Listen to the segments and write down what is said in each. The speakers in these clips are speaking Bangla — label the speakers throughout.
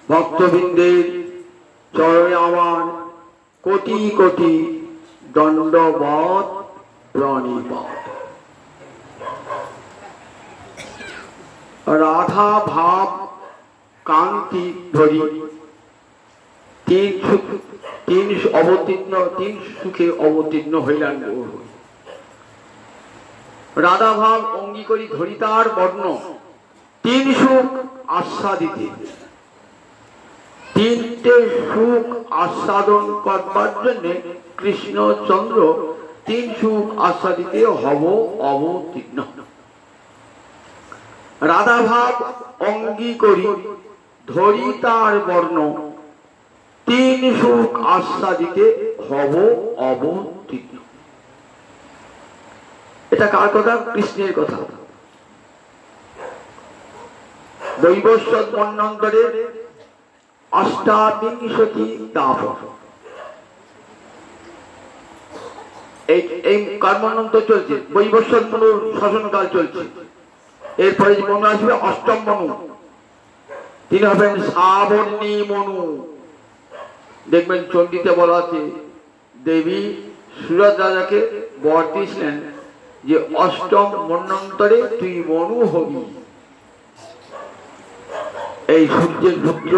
Speaker 1: ভক্তবৃন্দের চরণে আমার কোটি কোটি দণ্ডবৎ প্রণিপাত। রাধা ভাব কান্তি ধরি তিন সুখে অবতীর্ণ হইলেন। রাধা ভাব অঙ্গী করি ধরি তার বর্ণ, তিন সুখ আস্বাদিতে, তিনটে সুখ আস্বাদন করবার জন্য কৃষ্ণচন্দ্র তিন সুখ আস্বাদিতে হব অবতীর্ণ। রাধা ভাব অঙ্গী করি ধরি তার বর্ণ, তিন সুখ আস্বাদিতে হব অবতীর্ণ। এটা কার কথা? কৃষ্ণের কথা। বৈবস্বত মন্বন্তরে অষ্টাবিংশতি দাপর এই কর্মনন্ত চলছে, বৈবস্বত মনুর শাসনকাল চলছে। এরপরে যে মনু আসবে অষ্টম মনু, তিনি হবেন সাবর্ণী মনু। দেখবেন চণ্ডীতে বলা আছে দেবী সুরত রাজাকে বর দিয়েছিলেন যে অষ্টম মন্বন্তরে তুই মনু হবি। এই সূর্যের পুত্র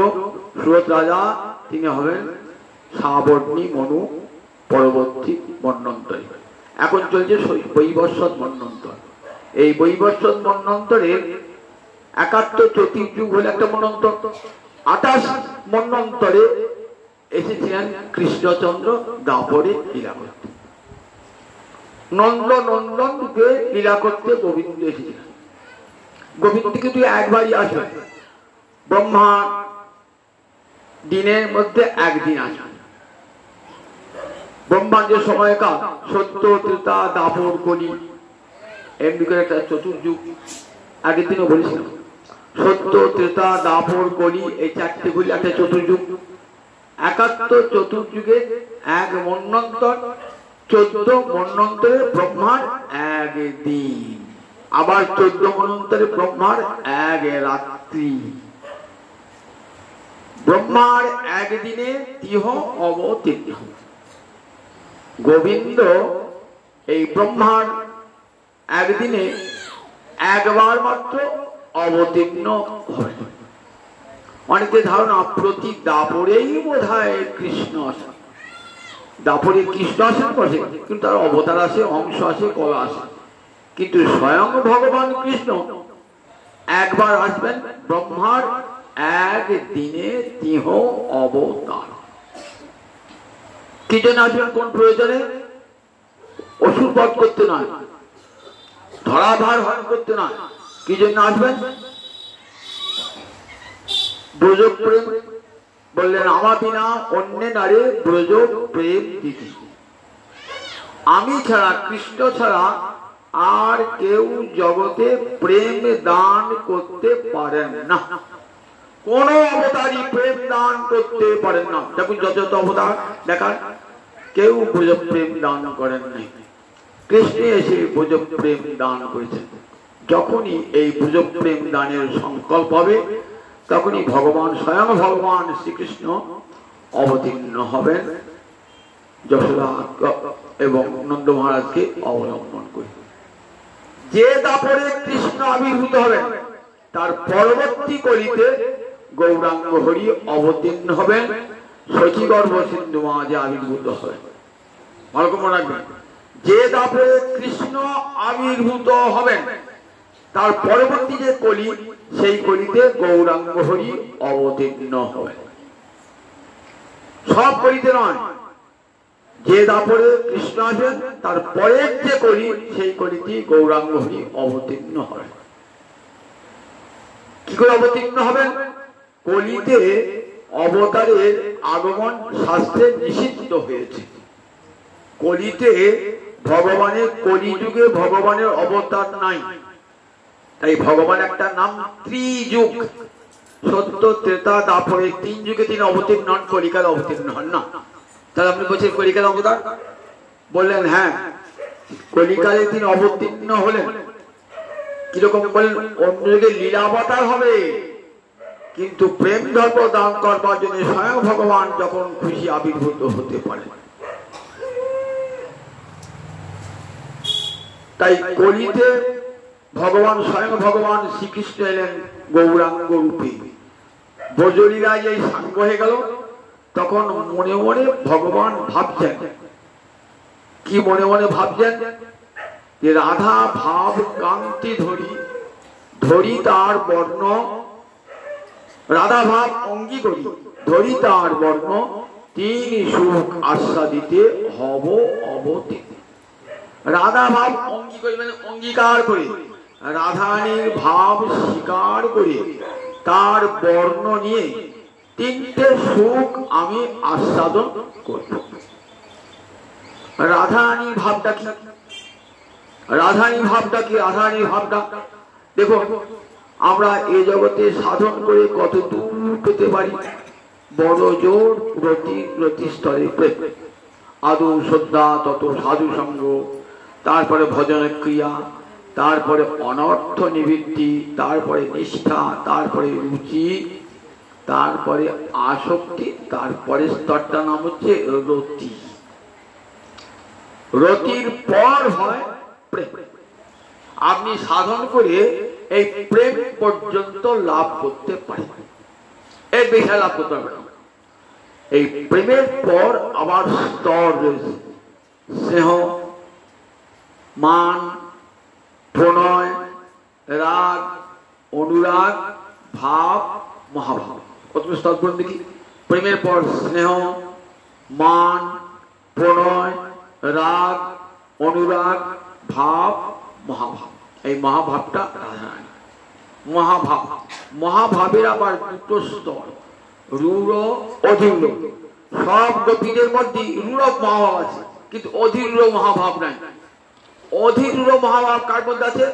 Speaker 1: সুরত রাজা তিনি হবেন সাবর্ণী মনু পরবর্তী মন্বন্তরে। এখন চলছে বৈবস্বত মন্বন্তর। এই বৈবস্বত মন্বন্তরের ৭১ চতুর্যুগ হলে একটা মন্বন্তর, ২৮ মন্বন্তরে এসেছিলেন কৃষ্ণচন্দ্র দাপরে লীলা করতে। নন্দন রূপে লীলা করতে গোবিন্দ এসেছিলেন। গোবিন্দকে তুই একবারই আসবেন, ব্রহ্মা দিনের মধ্যে একদিন আসবেন। ব্রহ্মাণ্ডের সময়কাল সত্য, ত্রেতা, দাপর, কলি, এমনি করে একটা চতুর্যুগ আগের দিনও বলেছিলাম। সত্য, ত্রেতা, দাপর, কলি এই চারটে গুলি একটা চতুর্যুগ। ৭১ চতুর্যুগে এক মন্বন্তর, ১৪ মন্বন্তরে ব্রহ্মার একদিন, আবার ১৪ মন্বন্তরে ব্রহ্মার এক রাত্রি। ব্রহ্মার একদিনে তিহ অবতীর্ণ। গোবিন্দ এই ব্রহ্মার একদিনে একবার মাত্র অবতীর্ণ হয়। অনেকের ধারণা প্রতি দাপরেই বোধহয় কৃষ্ণ আসে, দাপরে কৃষ্ণ আসেন বসে, কিন্তু তার অবতার আসে, অংশ আসে, কলা আসে। কিন্তু স্বয়ং ভগবান কৃষ্ণ একবার আসবেন ব্রহ্মার একদিনে তিহ অবতার। কি জন্য আসবেন? কোন প্রয়োজনে? অসুর বধ করতে নয়, ধরাধার হরণ করতে নয়। কি জন্য আসবেন? ব্রজ প্রেম বললেন, আমার বিনা অন্য নারে ব্রজ প্রেম দিতি। আমি ছাড়া, কৃষ্ণ ছাড়া আর কেউ জগতে প্রেম দান করতে পারেন না। কোন অবতারই প্রেম দান করতে পারেন না। দেখুন যত যত অবতার দেখান, কেউ ব্রজ প্রেম দান করেন নাই। কৃষ্ণ এসে ব্রজ প্রেম দান করেছেন। যখনই এই ব্রজ প্রেম দানের সংকল্প হবে, তখনই ভগবান স্বয়ং ভগবান শ্রীকৃষ্ণ অবতীর্ণ হবেন যশোদা এবং নন্দ মহারাজকে অবলম্বন করে। যে দাপরে কৃষ্ণ আবির্ভূত হবেন, তার পরবর্তী কলিতে গৌরাঙ্গ হরি অবতীর্ণ হবেন, শচীগর্ভ সিন্ধু মাঝে আবির্ভূত হবেন। ভালো করে মনে রাখবেন, যে দাপরে কৃষ্ণ আবির্ভূত হবেন, তার পরবর্তী যে কলি, সেই কলিতে গৌরাঙ্গ হরি অবতীর্ণ হবেন। সব কলিতে নয়, যে দাপরে কৃষ্ণ আসেন তার পরের যে কলি, সেই কলিতে গৌরাঙ্গ হরি অবতীর্ণ হবেন। কি করে অবতীর্ণ হবেন? কলিতে অবতারের আগমন শাস্ত্রে নিষিদ্ধ হয়েছে। কলিতে ভগবানের, কলিযুগে ভগবানের অবতার নাই। তাই ভগবান একটা নাম ত্রিযুগ, সত্য, ত্রেতা, দাপর, এই ৩ যুগে তিনি অবতীর্ণ হন, কলিকাল অবতীর্ণ হন না। তাহলে আপনি বলছেন কলিকাল অবতার? বললেন হ্যাঁ, কলিকালে তিনি অবতীর্ণ হলেন। কিরকম বলেন? অন্য যুগে লীলাবতার হবে, কিন্তু প্রেম ধর্ম দান করবার জন্য স্বয়ং ভগবান যখন খুশি আবির্ভূত হতে পারে। তাই কলিতে ভগবান স্বয়ং ভগবান শ্রীকৃষ্ণ এলেন গৌরাঙ্গ রূপে। ব্রজলীলা এই সাঙ্গ হয়ে গেল, তখন মনে মনে ভগবান ভাবছেন, কি মনে মনে ভাবছেন যে রাধা ভাব কান্তি ধরি ধরি তার বর্ণ, রাধা ভাব অঙ্গী করি ধরি তার বর্ণ, তিনি সুখ আস্বাদিতে হব অবতীর্ণ। রাধা ভাব অঙ্গী করি মানে অঙ্গীকার করে, রাধারানীর ভাব স্বীকার করে তার বর্ণ নিয়ে তিনটে সুখ আমি আস্বাদন করব। রাধারানীর ভাবটা কি? রাধারানীর ভাবটা কি? রাধারানীর ভাবটা দেখো, আমরা এ জগতে সাধন করে কত দূর পেতে পারি। বড় জোর প্রতি স্তরে প্রেম, আদৌ শ্রদ্ধা, তত সাধু সঙ্গ, তারপরে ভজনের ক্রিয়া, তারপরে অনর্থ নিবৃত্তি, তারপরে নিষ্ঠা, তারপরে রুচি, তারপরে আসক্তি, তারপরে স্তরটা নাম হচ্ছে রতি। রতির পর হয় প্রেম। আপনি সাধন করে এই প্রেম পর্যন্ত লাভ করতে পারেন, এর বেশি লাভ করতে পারবেন। এই প্রেমের পর আবার স্তর রয়েছে, স্নেহ, মান, প্রণয়, রাগ, অনুরাগ, ভাব, মহাভাব। কতগুলো স্তর বলুন দেখি। প্রেমের পর স্নেহ, মান, প্রণয়, রাগ, অনুরাগ, ভাব, মহাভাব। এই মহাভাবটা রাধারানী। মহাভাব, মহাভাবের আবার দুটো স্তর, রূঢ়, অধীর। সব গোপীদের মধ্যে রূঢ় মহাভাব আছে, কিন্তু অধীর মহাভাব নাই। অধীর মহাভাব কার মধ্যে আছে?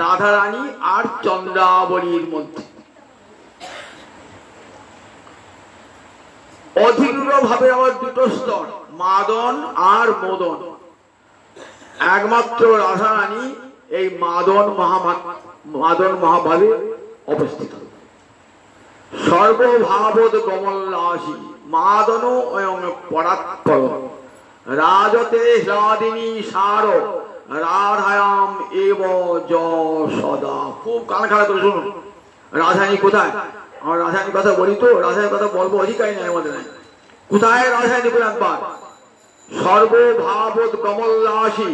Speaker 1: রাধারানী আর চন্দ্রাবলীর মধ্যে। অধীর ভাবের আবার দুটো স্তর, মাদন আর মদন। একমাত্র রাধারানী এই মাদন মহাভাবে অবস্থিত। সর্বভাবদ কমলাসী মাদন পরাৎপর, রাজতে হ্লাদিনী সার, রাধায়াম এব য সদা। খুব কান খাড়া করে শুনুন, রাধারানী কোথায়? আমার রাধারানীর কথা বলি তো, রাধারানীর কথা বলবো অধিকারী নাই আমাদের। নাই কোথায় রাধারানী? বলে একবার, সর্বভাবদ কমলাসী,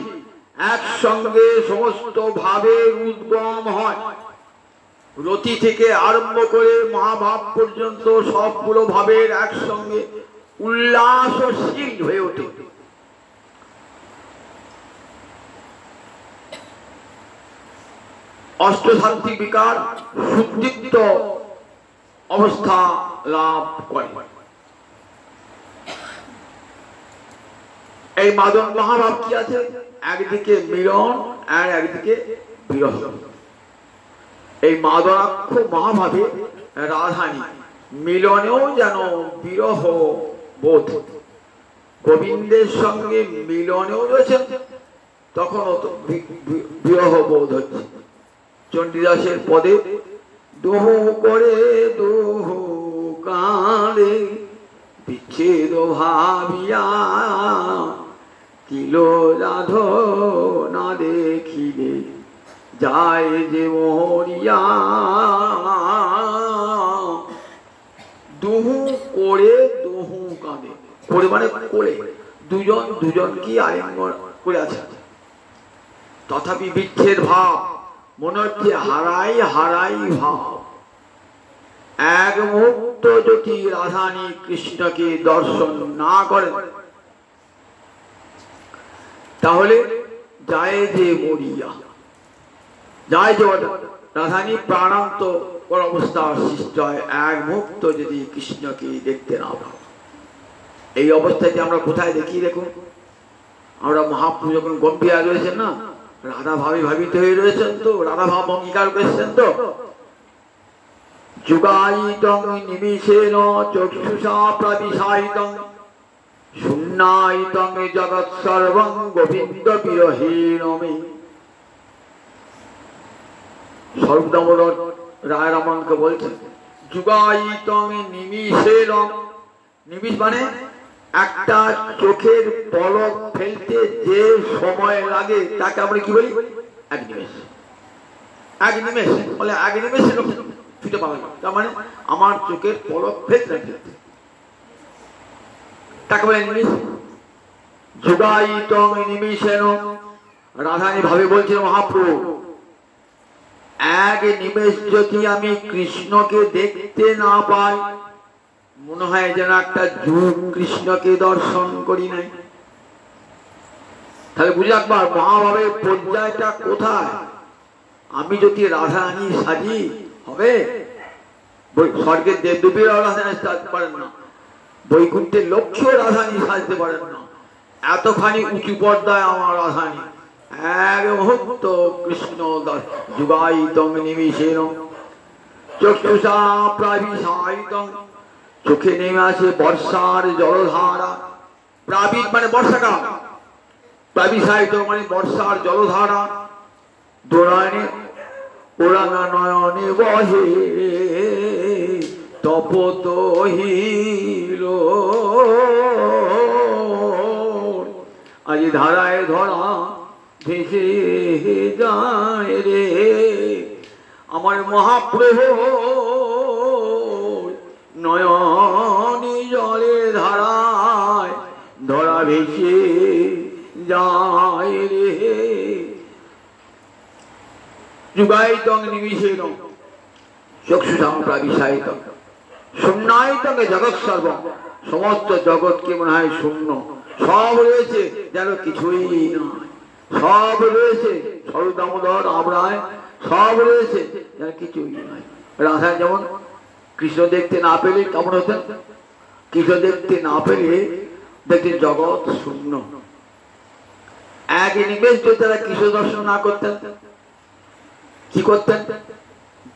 Speaker 1: একসঙ্গে সমস্ত ভাবের উদ্গম হয়। রতি থেকে আরম্ভ করে মহাভাব পর্যন্ত সবগুলো ভাবের একসঙ্গে উল্লাসশীল হয়ে ওঠে। অষ্টসাত্ত্বিক বিকার শুদ্ধিত অবস্থা লাভ করে। এই মাদন মহাভাব কি আছে? একদিকে মিলন আর একদিকে বিরহ। এই মাদনাক্ষ মহাভাবে রাধারানী মিলনেও যেন বিরহ বোধ, গোবিন্দের সঙ্গে মিলনেও রয়েছেন, তখনও তো বিরহ বোধ হচ্ছে। চণ্ডীদাসের পদে দুহু করে দুহু কাঁদে, বিচ্ছেদ ভাবিয়া কিল রাধ না দেখিলে, যায় যে মরিয়া। দুহু করে দুহু কাঁদে, করে মানে কোলে, দুজন দুজনকে আলিঙ্গন করে আছে। তথাপি বিচ্ছেদ ভাব, মনে হচ্ছে হারাই হারাই ভাব। এক মুহূর্ত যদি রাধারানী কৃষ্ণকে দর্শন না করেন, তাহলে যায় যে মরিয়া, যায় যে রাধারানী প্রাণান্ত অবস্থা সৃষ্টি হয় এক মুহূর্ত যদি কৃষ্ণকে দেখতে না পাই। এই অবস্থাতে আমরা কোথায় দেখি? দেখুন, আমরা মহাপ্রভু যখন গম্ভীর রয়েছেন না, রাধা ভাবে ভাবিত হয়ে রয়েছেন, তো রাধা ভাব অঙ্গীকার করেছেন। তো যুগায়িতং নিমিষেন চক্ষুষা প্রবিশায়িতং, শূন্যায়িতং জগৎ সর্বং গোবিন্দ বিরহেণ মে। স্বরূপ দামোদর রায় রামনকে বলছেন, যুগায়িতং নিমিষের, নিমিষ মানে একটা চোখের পলক ফেলতে যে সময় লাগে তাকে আমরা কি বলি? এক নিমেষ। এক নিমেষ বলে এক নিমেষে লোক ছুটে পাবে, তার মানে আমার চোখের পলক ফেলতে তাকে বলে নিমেষ। যুগায়িতং নিমিষেন, রাধারানী ভাবে বলছেন মহাপ্রভু এক নিমেষ যদি আমি কৃষ্ণকে দেখতে না পাই, মনে হয় যেন একটা যুগ কৃষ্ণকে দর্শন করি নাই। তাহলে বুঝে একবার মহাভাবের পর্যায়টা কোথায়। আমি যদি রাধারানী সাজি হবে, স্বর্গের দেবদেবীরা রাধারানী সাজতে পারেন না, বৈকুণ্ঠের লক্ষ্যেও রাধারানী সাজতে পারেন না, এতখানি উঁচু পর্দায় আমার রাধারানী। এক মুহূর্ত কৃষ্ণ যুগায়িতং নিমিষেন চক্ষুষা প্রাবিশায়িতং, চোখে নেমে আসে বর্ষার জলধারা। প্রাবিত মানে বর্ষাকাল, প্রাবিশায়িত মানে বর্ষার জলধারা। দোড়ানে ওরাঙা নয়নে বহে তপত হিল, আজ ধারায় ধরা ভেসে যায় রে আমার মহাপ্রভু, নয়নি জলে ধারায় ধরা ভেসে যায় রে। যুগায়িতং নিমিষেন চক্ষুষাং প্রাবিশায়িতং শূন্যায়িতং জগৎ সর্বং, সমস্ত জগৎকে মনে হয় শূন্য, সব রয়েছে যেন কিছুই নয়, সব রয়েছে স্বরূপ দামোদর আবরায়, সব রয়েছে যেন কিছুই নয়। রাধা যেমন কৃষ্ণ দেখতে না পেলে কেমন হতেন? কৃষ্ণ দেখতে না পেলে দেখতেন জগৎ শূন্য। এক নিমেষ যদি তারা কৃষ্ণ দর্শন না করতেন কি করতেন?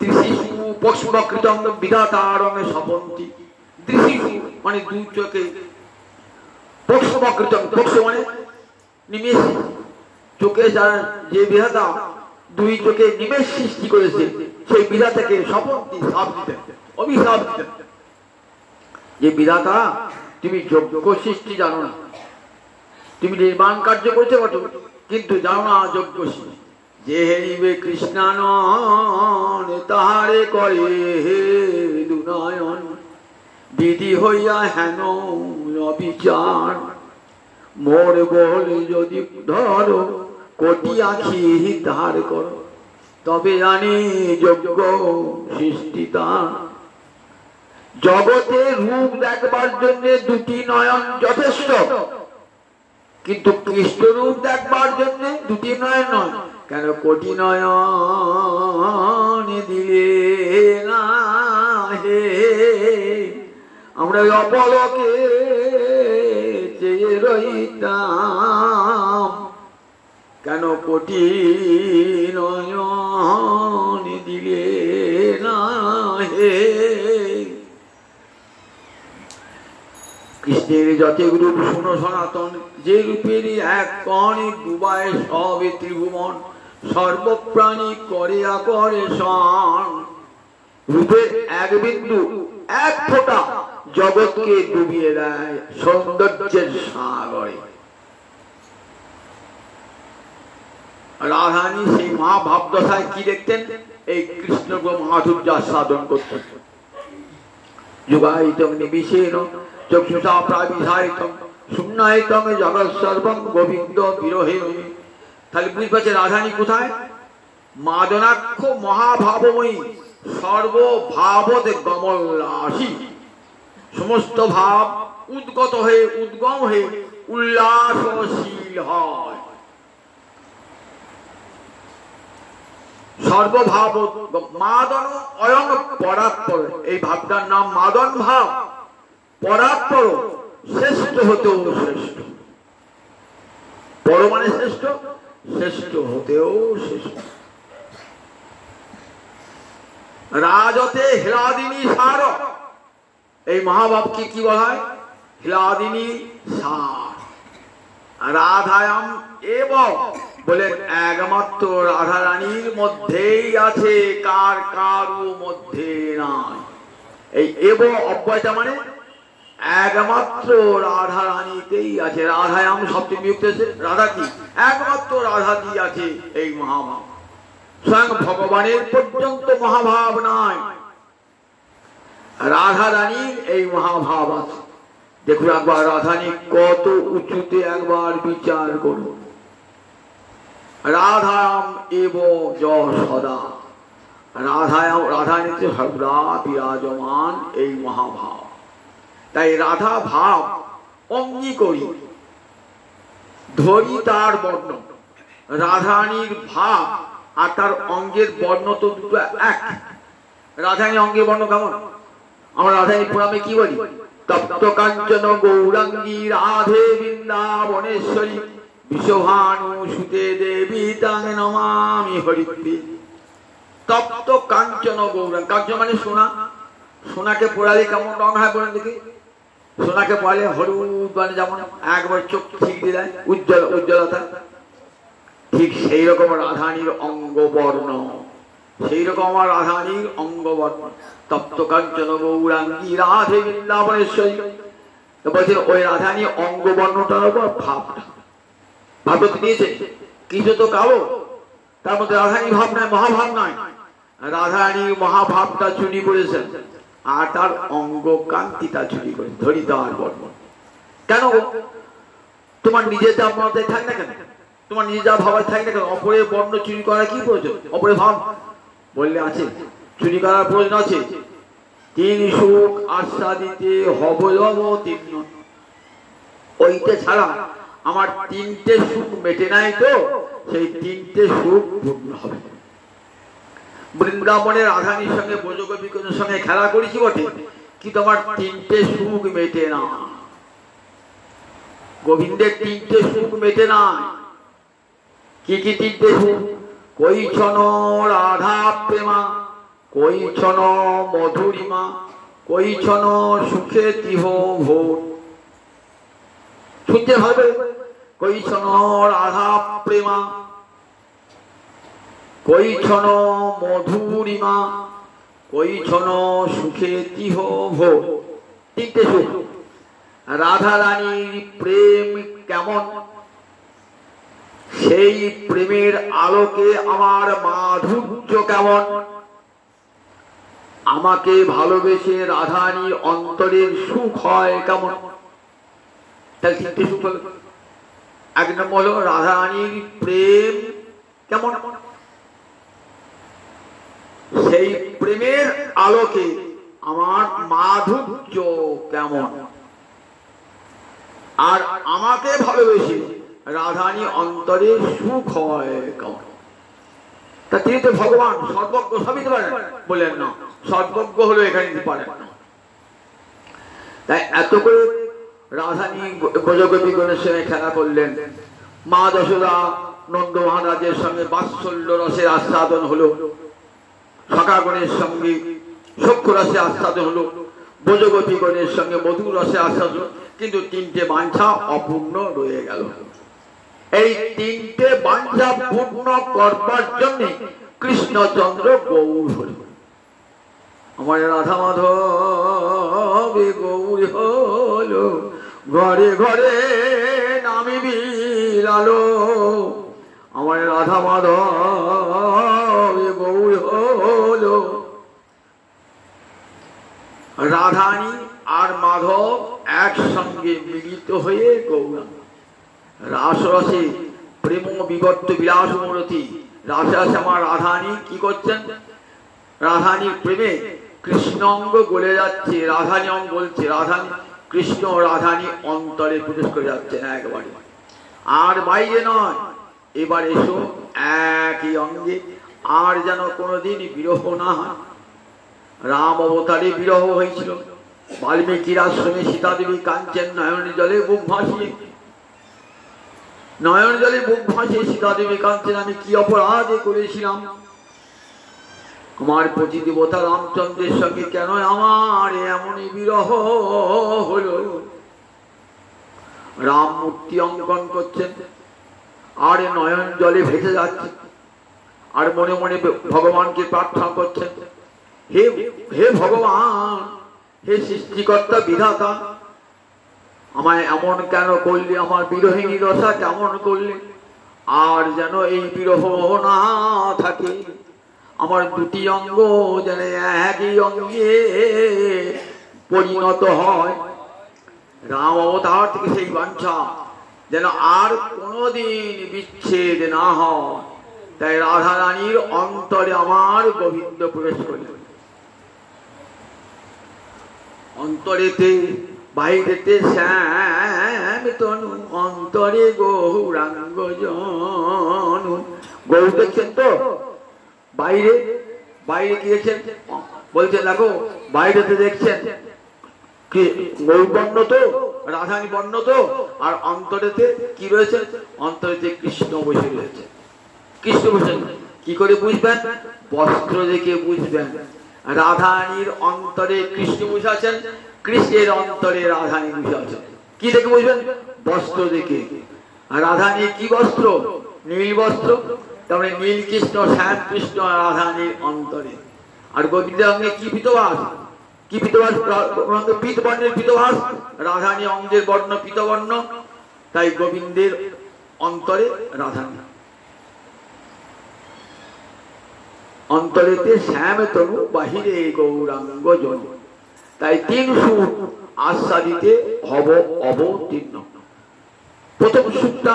Speaker 1: দৃশিষু পক্ষ্মকৃতং বিধাতারঙে স্বপন্তি। দৃশিষু মানে দুই চোখে, পক্ষ্মকৃতং পক্ষ মানে নিমেষ, চোখে যার যে বিধাতা দুই চোখে নিমেষ সৃষ্টি করেছে সেই বিধাতাকে স্বপন্তি শাপ দিতেন, অভিশাপ দিতেন। যে বিধাতা তুমি যজ্ঞ সৃষ্টি জানো না, তুমি নির্মাণ কার্য করতে পারো কিন্তু জানো না যজ্ঞ সৃষ্টি। যে হেরিবে কৃষ্ণানন তাহারে করে দুনয়ন, বিধি হইয়া হেন অবিচার। মোর বল যদি ধরো কোটি আখি ধার করো, তবে জানি যজ্ঞ সৃষ্টি তার। জগতে রূপ দেখবার জন্য দুটি নয়ন যথেষ্ট, কিন্তু কৃষ্ণ রূপ দেখবার জন্য দুটি নয়ন নয়। কেন কোটি নয়ন দিলে না হে, আমরা অপলকে চেয়ে রইতাম, কেন কোটি নয়ন দিলে না হে। কৃষ্ণের যত রূপ শুনো সনাতন, যে রূপেরই এক কণে ডুবায় সবে ত্রিভুবন, সর্বপ্রাণী করে আকরে সন। রূপের এক বিন্দু এক ফোঁটা জগৎকে ডুবিয়ে দেয় সৌন্দর্যের সাগরে। রাধারানী সেই মহাভাব দশায় কি দেখতেন? এই কৃষ্ণ মাধুর্য সাধন করতেন। যুগায়িতং নিমিষেন চক্ষুষা প্রাবিশায়িতং শূন্যায়িতং জগৎ সর্বং গোবিন্দ বিরহে। তাহলে বুঝতে পারছে রাধারানী কোথায়? মাদনাক্ষ মহাভাবময়ী, সর্বভাবত গমল্লাসী, সমস্ত ভাব উদ্গত হয়ে উদ্গম হয়ে উল্লাসশীল হয়। সর্বভাব মাদন অয়ং পরাৎপর, এই ভাবটার নাম মাদন ভাব। পরাৎপর শ্রেষ্ঠ হতেও শ্রেষ্ঠ, পর মানে শ্রেষ্ঠ, শ্রেষ্ঠ হতেও শ্রেষ্ঠ। রাজতে হ্লাদিনী সার, এই মহাভাবকে কি বলা হয়? হ্লাদিনী সার। রাধায়াম এবং বলেন একমাত্র রাধা রানীর মধ্যেই আছে, কার কারো মধ্যে নাই। এই এব অব্যয়টা মানে একমাত্র রাধা রানীতেই আছে। রাধায়াম শব্দ বিভক্ত হয়েছে, রাধা কি একমাত্র রাধাতেই আছে এই মহাভাব। স্বয়ং ভগবানের পর্যন্ত মহাভাব নাই, রাধা রানীর এই মহাভাব আছে। দেখুন একবার রাধানী কত উঁচুতে, একবার বিচার করুন। রাধায়াম এব সদা, রাধায়াম রাধানীতে সর্বদা বিরাজমান এই মহাভাব। তাই রাধা ভাব অঙ্গী করি, ধরি তার বর্ণ। রাধারানীর ভাব আর তার অঙ্গের বর্ণ তো দুটো এক। রাধারানী অঙ্গের বর্ণ কেমন? আমরা রাধারানী পুরাণে কি বলি? তপ্ত কাঞ্চন গৌরাঙ্গী রাধে বৃন্দাবনেশ্বরী বিশ্বভানু সুতে দেবী তাং নমামি হরিপ্রি। তপ্ত কাঞ্চন গৌরাঙ্গ, কাঞ্চন মানে সোনা। সোনাকে পোড়ালে কেমন রং হয় বলেন দেখি? সোনাকে পোড়ালে হলুদ, মানে যেমন একবার চোখ ঠিক দিলে উজ্জ্বল উজ্জ্বলতা, ঠিক সেই রকম রাধারানীর অঙ্গবর্ণ, সেই রকম আমার রাধারানীর অঙ্গবর্ণ। তপ্ত কাঞ্চন গৌরাঙ্গী রাধে বৃন্দাবনেশ্বরী বলছেন ওই রাধারানী অঙ্গবর্ণটার উপর ভাবটা ভাবতে দিয়েছে। কিছু তো কালো, তার মধ্যে রাধারানী ভাব নাই, মহাভাব নাই। রাধারানীর মহাভাবটা চুরি করেছেন আর তার অঙ্গ কান্তিটা চুরি করে ধরি দেওয়ার বর্ণ। কেন? তোমার নিজের যা মনে থাক না কেন, তোমার নিজে যা ভাবায় থাক না কেন, অপরের বর্ণ চুরি করা কি প্রয়োজন? অপরের ভাব বললে আছে, চুরি করার প্রয়োজন আছে। তিন সুখ আস্বাদিতে হবয়ব তিন, ওইটা ছাড়া আমার তিনটে সুখ মেটে নাই, তো সেই তিনটে সুখ পূর্ণ হবে। বৃন্দাবনের রাধারানীর সঙ্গে ব্রজগোপীগণের সঙ্গে খেলা করেছি বটে, কিন্তু আমার তিনটে সুখ মেটে না। গোবিন্দের তিনটে সুখ মেটে না। কি কি তিনটে সুখ? কৈছন রাধা প্রেমা, কৈছন মধুরিমা, কৈছন সুখে তিহ ভোর। শুনতে হবে, কৈছন রাধা প্রেমা, কৈছন মধুরিমা, কৈছন সুখে তিহ ভোর। তিনটে সুখ। রাধা রানীর প্রেম কেমন, সেই প্রেমের আলোকে আমার মাধুর্য কেমন। আমাকে ভালোবেসে রাধারানী অন্তরের সুখ হয় কেমন। তাহলে তিনটে সুখ হলো। এক নম্বর হলো রাধারানীর প্রেম কেমন, সেই প্রেমের আলোকে আমার মাধুর্য কেমন। আর আমাকে ভালোবেসে রাধারানী অন্তরে সুখ হয় কেমন। তা তিনি তো ভগবান, সর্বজ্ঞ, সবই দিতে পারেন বললেন না, সর্বজ্ঞ হলো এখানে দিতে পারেন না। তাই এত করে রাধারানী ব্রজগোপীগণের সঙ্গে খেলা করলেন। মা যশোদা নন্দ মহারাজের সঙ্গে বাৎসল্য রসের আস্বাদন হলো, সখাগণের সঙ্গে সখ্য রসে আস্বাদন হলো, ব্রজগোপীগণের সঙ্গে মধুর রসে আস্বাদন হলো, কিন্তু তিনটে বাঞ্ছা অপূর্ণ রয়ে গেল। এই তিনটে বাঞ্ছা পূর্ণ করবার জন্য কৃষ্ণচন্দ্র গৌর হল। আমার রাধা মাধব গৌর হলো, ঘরে ঘরে নামি বিলালো। আমার রাধা মাধব গৌর হলো। রাধারানী আর মাধব একসঙ্গে মিলিত হয়ে গৌরাঙ্গ রাসরসে প্রেম বিবর্ত বিলাস মূরতি। রাসরসে আমার রাধারানী কি করছেন? রাধারানীর প্রেমে কৃষ্ণ অঙ্গ গলে যাচ্ছে। রাধারানী অঙ্গ বলছে, রাধারানী কৃষ্ণ রাধারানী অন্তরে প্রবেশ করে যাচ্ছেন একবারে, আর বাইরে নয়। এবার এসো একই অঙ্গে, আর যেন কোনোদিন বিরহ না হয়। রাম অবতারে বিরহ হয়েছিল, বাল্মীকির আশ্রমে সীতা দেবী কাঞ্চন নয়নের জলে বুক ভাসিয়ে, নয়ন জলে বুক ভাসিয়ে সীতা দেবী কাঞ্চন আমি কি অপরাধে করেছিলাম, আমার পতি দেবতা রামচন্দ্রের সঙ্গে কেন আমার এমনই বিরহ হলো। রাম মূর্তি অঙ্কন করছেন আর নয়ন জলে ভেসে যাচ্ছে, আর মনে মনে ভগবানকে প্রার্থনা করছেন, হে হে ভগবান হে সৃষ্টিকর্তা বিধাতা, আমায় এমন কেন করলি, আমার বিরোহিনী দশা কেমন করলি, আর যেন এই বিরহ না থাকে, আমার দুটি অঙ্গ যেন একই অঙ্গে পরিণত হয়। রাম অবতার থেকে সেই বাঞ্ছা যেন আর কোনোদিন বিচ্ছেদ না হয়, তাই রাধা রানীর অন্তরে আমার গোবিন্দ প্রবেশ করলেন। অন্তরেতে বাইরেতে শ্যাম তনু, অন্তরে গৌরাঙ্গ জনু। গৌর দেখছেন তো, বাইরে বাইরে গিয়েছেন, বলছেন দেখো বাইরেতে দেখছেন কি গৌর বর্ণ তো, রাধানী বর্ণ তো, আর অন্তরেতে কি রয়েছে, অন্তরেতে কৃষ্ণ বসে রয়েছে। কৃষ্ণ বসে কি করে বুঝবেন, বস্ত্র দেখে বুঝবেন। রাধানীর অন্তরে কৃষ্ণ বসে আছেন, কৃষ্ণের অন্তরে রাধানী বসে আছেন। কি দেখে বুঝবেন, বস্ত্র দেখে। আর রাধানী কি বস্ত্র, নীল বস্ত্র, তারপরে নীল কৃষ্ণ, শ্যাম কৃষ্ণ রাধানীর অন্তরে। আর গোবিন্দের অঙ্গে কি পীতবাস, কি পীতবাস, পীত বর্ণের পীতবাস, রাধানী অঙ্গের বর্ণ পীতবর্ণ, তাই গোবিন্দের অন্তরে রাধানী। অন্তরেতে শ্যাম তনু, বাহিরে গৌরাঙ্গ জন। তাই তিন সুর আস্বাদিতে হব অবতীর্ণ। প্রথম সুরটা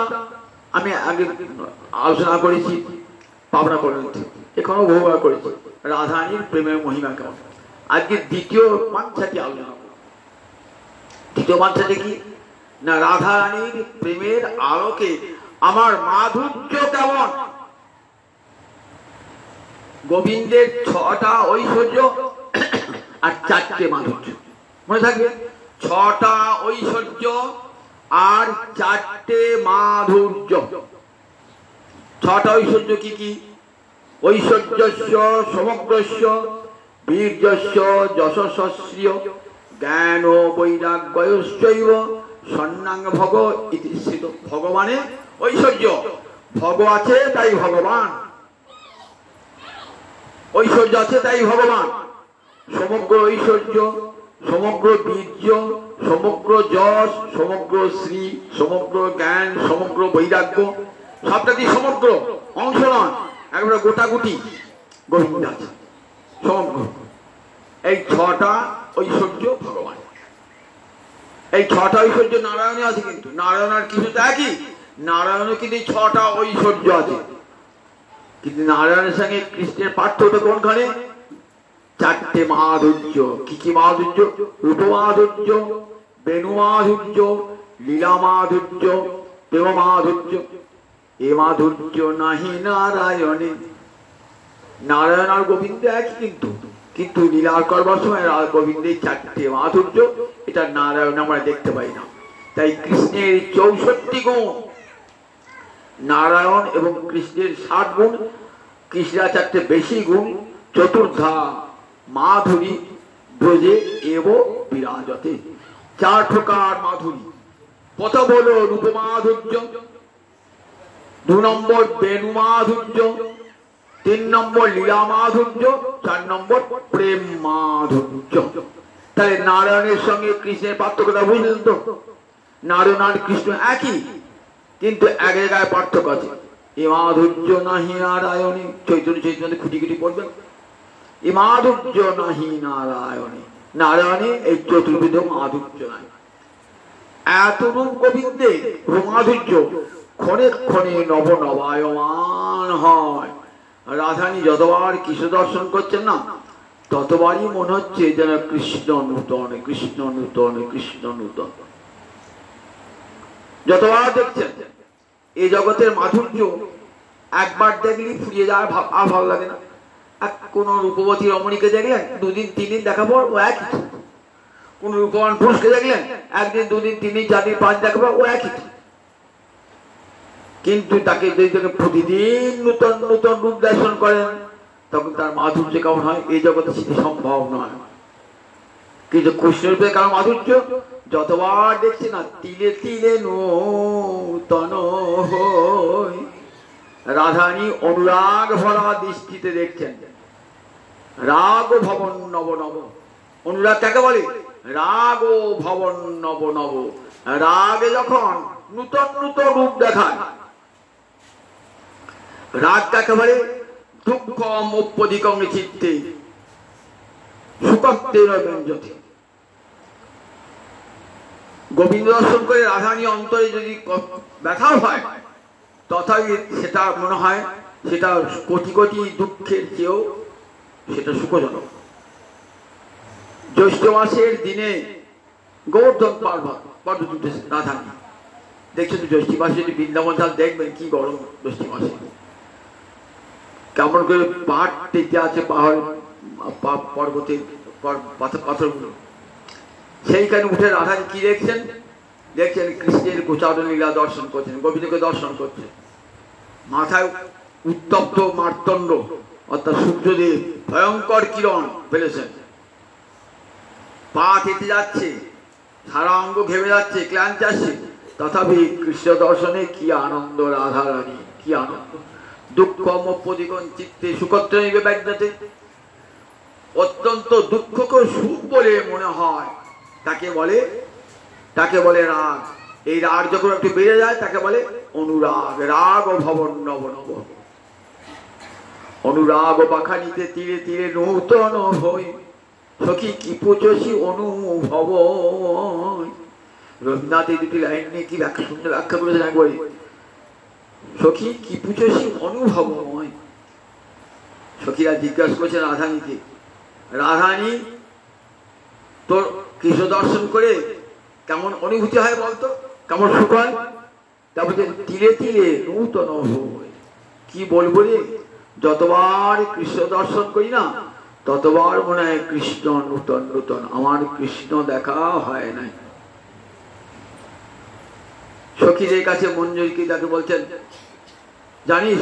Speaker 1: আমি আগে আলোচনা করেছি পাবনা পর্যন্ত, এখনো বহুবার করেছি রাধানীর প্রেমের মহিমা কেমন। আজকে দ্বিতীয় পাঞ্চাটি আলোচনা করব। দ্বিতীয় পাঞ্চাটি কি না, রাধা রানীর প্রেমের আলোকে আমার মাধুর্য কেমন। গোবিন্দের 6টা ঐশ্বর্য আর 4টে মাধুর্য, মনে থাকবে, 6টা ঐশ্বর্য আর 4টে মাধুর্য। 6টা ঐশ্বর্য কি কি, ঐশ্বর্যস্য সমগ্রস্য, বীর্যস্য যশস্য, জ্ঞান বৈরাগ্যশ্চৈব সন্ন্যাং ভগ ইতি স্থিত। ভগবানের ঐশ্বর্য, ভগ আছে তাই ভগবান, ঐশ্বর্য আছে তাই ভগবান। সমগ্র ঐশ্বর্য, সমগ্র বীর্য, সমগ্র যশ, সমগ্র শ্রী, সমগ্র জ্ঞান, সমগ্র বৈরাগ্য, সবটাতে সমগ্র, অংশ নয়, একবারে গোটাগুটি গোবিন্দ আছে সমগ্র। এই 6টা ঐশ্বর্য ভগবান। এই 6টা ঐশ্বর্য নারায়ণে আছে, কিন্তু নারায়ণ আর কিছু তো একই, নারায়ণে কিন্তু 6টা ঐশ্বর্য আছে। কিন্তু নারায়ণের সঙ্গে কৃষ্ণের পার্থক্য কোনখানে, 4টে মাধুর্য। কি কি মাধুর্য, রূপ মাধুর্য, বেণু মাধুর্য, লীলা মাধুর্য, প্রেম মাধুর্য। এ মাধুর্য নাহি নারায়ণে। নারায়ণ আর গোবিন্দ একই, কিন্তু কিন্তু লীলা করবার সময় গোবিন্দের 4টে মাধুর্য, এটা নারায়ণ আমরা দেখতে পাই না। তাই কৃষ্ণের 64 গুণ, নারায়ণ এবং কৃষ্ণের 60 গুণ, কৃষ্ণের 4টে বেশি গুণ। চতুর্ধা মাধুরী ব্রজে এব বিরাজতে। 4 প্রকার মাধুরী। প্রথম হলো রূপ মাধুর্য, 2 নম্বর বেণু মাধুর্য, 3 নম্বর লীলা মাধুর্য, 4 নম্বর প্রেম মাধুর্য। তাহলে নারায়ণের সঙ্গে কৃষ্ণের পার্থক্যটা বুঝলেন তো। নারায়ণ আর কৃষ্ণ একই, কিন্তু এক জায়গায় পার্থক্য আছে। এ মাধুর্য নাহি নারায়ণে, চৈতন্য চৈতন্য খুঁটি খুঁটি পড়বেন। এ মাধুর্য নাহি নারায়ণে, নারায়ণে এই চতুর্বিধ মাধুর্য নাই। এত রূপ গোবিন্দে মাধুর্য ক্ষণে ক্ষণে নব নবায়মান হয়। রাধানী যতবার কৃষ্ণ দর্শন করছেন না, ততবারই মনে হচ্ছে যেন কৃষ্ণ নূতন, কৃষ্ণ নূতন, কৃষ্ণ নূতন। যতবার দেখছেন এই জগতের মাধুর্য একবার দেখলি ফুরিয়ে যায়, আর ভালো লাগে না। কোন রূপবতী রমণীকে দেখলেন, 2 দিন 3 দিন দেখা পর ও একই। কোন রূপবান পুরুষকে দেখলেন, 1 দিন 2 দিন 3 দিন 4 দিন 5 দেখা পর ও একই। কিন্তু তাকে যদি প্রতিদিন নূতন নূতন রূপ দর্শন করেন, তখন তার মাধুর্য কেমন হয় এই জগতে সেটি সম্ভব নয়। কিন্তু কৃষ্ণরূপে কারণ মাধুর্য যতবার দেখছি না, তিলে তিলে নূতন হই। রাধানী অনুরাগ ভরা দৃষ্টিতে দেখছেন, রাগ ভবন নব নব। অনুরাগ কাকে বলে? রাগ ও ভবন নব নব। রাগে যখন নূতন নূতন রূপ দেখায়। রাগ কাকে বলে? দুঃখম অত্যধিকং চিত্তে সুখত্বেন ব্যঞ্জতে। গোবিন্দ দর্শন করে রাধারানী অন্তরে যদি ব্যথা হয়, তথাপি সেটা মনে হয় সেটা কোটি কোটি দুঃখের চেয়েও সেটা সুখজনক। জ্যৈষ্ঠ মাসের দিনে গোবর্ধন পর্বত উঠেছে রাধারানী। দেখছেন তো জ্যৈষ্ঠ মাসে যদি বৃন্দাবন ধাম দেখবেন কি গরম জ্যৈষ্ঠ মাসে, কেমন করে পাহাড় টেকে আছে, পাহাড় পর্বতের পাথরগুলো। সেইখানে উঠে রাধারানী কি দেখছেন? দেখছেন কৃষ্ণের গোচারণ লীলা দর্শন করছেন, গোবিন্দকে দর্শন করছেন। মাথায় উত্তপ্ত মার্তণ্ড অর্থাৎ সূর্যদেব ভয়ঙ্কর কিরণ ফেলেছেন, পা তেতে যাচ্ছে, সারা অঙ্গ ঘেমে যাচ্ছে, ক্লান্ত আসছে, তথাপি কৃষ্ণ দর্শনে কি আনন্দ রাধারানী, কি আনন্দ। দুঃখম অত্যধিকং চিত্তে সুখত্বেন ব্যঞ্জতে। অত্যন্ত দুঃখকে সুখ বলে মনে হয়, তাকে বলে রাগ। এই রাগ যখন একটু বেড়ে যায় তাকে বলে অনুরাগ। রাগ ও ভবন নব নব। অনুরাগ পাখানিতে তীরে তীরে নূতন হই, সখী কি পুচসি অনুভব। রবীন্দ্রনাথ এই দুটি লাইন নিয়ে কি সুন্দর ব্যাখ্যা করেছেন একবারে। সখী কি পুচসি অনুভবময়। সখীরা জিজ্ঞাসা করছেন রাধারানীকে, রাধারানী তোর কৃষ্ণ দর্শন করে কেমন অনুভূতি হয় বলতো, কেমন সুখ হয়? তারপরে তীরে তীরে নূতন হয়। কি বলবো রে, যতবার কৃষ্ণ দর্শন করি না ততবার মনে হয় কৃষ্ণ নূতন নূতন, আমার কৃষ্ণ দেখা হয় নাই। সখীদের কাছে মঞ্জুরকে তাকে বলছেন, জানিস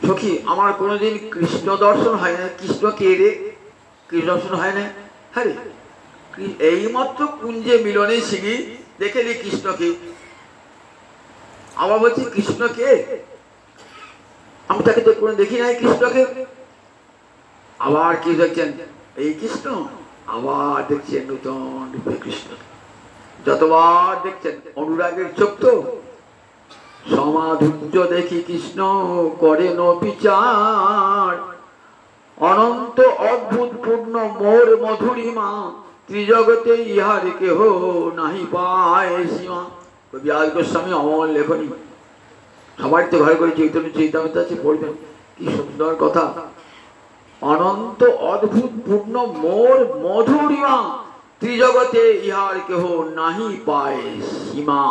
Speaker 1: সখী আমার কোনোদিন কৃষ্ণ দর্শন হয় না। কৃষ্ণ কে রে? কৃষ্ণ দর্শন হয় না। হ্যাঁ রে, এইমাত্র কুঞ্জে মিলনে সিঁড়ি দেখে নি কৃষ্ণকে। আবার বলছি কৃষ্ণকে, আমি তাকে তো কোনো দেখি নাই কৃষ্ণকে। আবার কি দেখছেন? এই কৃষ্ণ। আবার দেখছেন নূতন রূপে কৃষ্ণ। যতবার দেখছেন অনুরাগের চোখ তো। সমাধুর্য দেখি কৃষ্ণ করেন বিচার, অনন্ত অদ্ভুত পূর্ণ মোর মধুরিমা, ত্রিজগতে ইহার কেহ নাহি পায় সীমা। কবি আজ গোস্বামী অমল লেখনী, সবাই তো ঘরে করে চৈতন্য চৈতামৃত আছে, পড়বেন কি সুন্দর কথা। অনন্ত অদ্ভুত পূর্ণ মোর মধুরিমা, ত্রিজগতে ইহার কেহ নাহি পায় সীমা।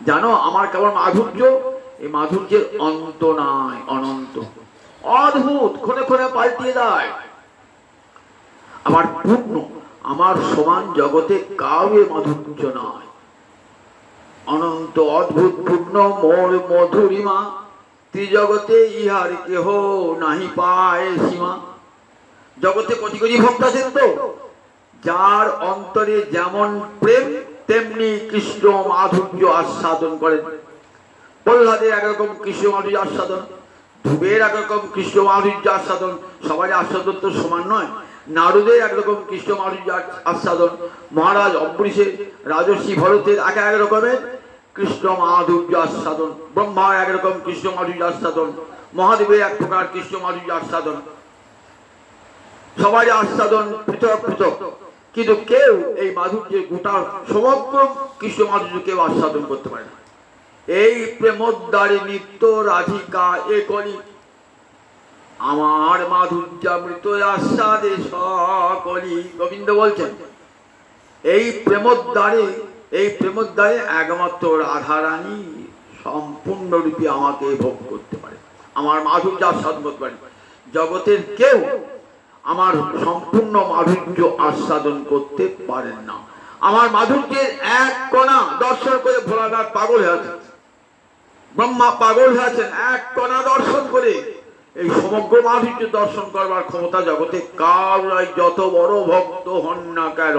Speaker 1: জানো আমার কেমন মাধুর্য? এই মাধুর্যের অন্ত নাই, অনন্ত অদ্ভুত, ক্ষণে ক্ষণে পাল্টিয়ে দেয়। আমার পূর্ণ, আমার সমান জগতে কাউরে মাধুর্য নাই। অনন্ত অদ্ভুত পূর্ণ মোর মধুরিমা, ত্রিজগতে ইহার কেহ নাহি পায় সীমা। জগতে কোটি কোটি ভক্ত আছেন তো, যার অন্তরে যেমন প্রেম তেমনি কৃষ্ণ মাধুর্য আস্বাদন করেন। প্রহ্লাদের একরকম কৃষ্ণ মাধুর্য আস্বাদন, ধ্রুবের একরকম কৃষ্ণ মাধুর্য আস্বাদন। সবাই আস্বাদন তো সমান নয়। নারদের একরকম কৃষ্ণ মাধুর্য আস্বাদন, মহারাজ অম্বরীশের, রাজর্ষি ভরতের এক এক রকমের কৃষ্ণ মাধুর্য আস্বাদন, ব্রহ্মার একরকম কৃষ্ণ মাধুর্য আস্বাদন, মহাদেবের এক প্রকার কৃষ্ণ মাধুর্য আস্বাদন। সবাই আস্বাদন পৃথক পৃথক, কিন্তু কেউ এই মাধুর্যের গোটা সমগ্র কৃষ্ণ মাধুর্য কেউ আস্বাদন করতে পারে না। এই প্রেমোদ্দারে নিত্য রাধিকা এ কলি, আমার মাধুর্যামৃত আস্বাদে সকলি। গোবিন্দ বলছেন এই প্রেমোদ্দারে একমাত্র রাধারানী সম্পূর্ণরূপে আমাকে ভোগ করতে পারে, আমার মাধুর্য আস্বাদন করতে পারে। জগতের কেউ আমার সম্পূর্ণ মাধুর্য আস্বাদন করতে পারেন না। আমার মাধুর্যের এক কণা দর্শন করে ভোলানাথ পাগল হয়ে আছেন, ব্রহ্মা পাগল হয়ে আছেন। এক কণা দর্শন করে এই সমগ্র মাধুর্য দর্শন করবার ক্ষমতা জগতে কারোর, যত বড় ভক্ত হন না কেন।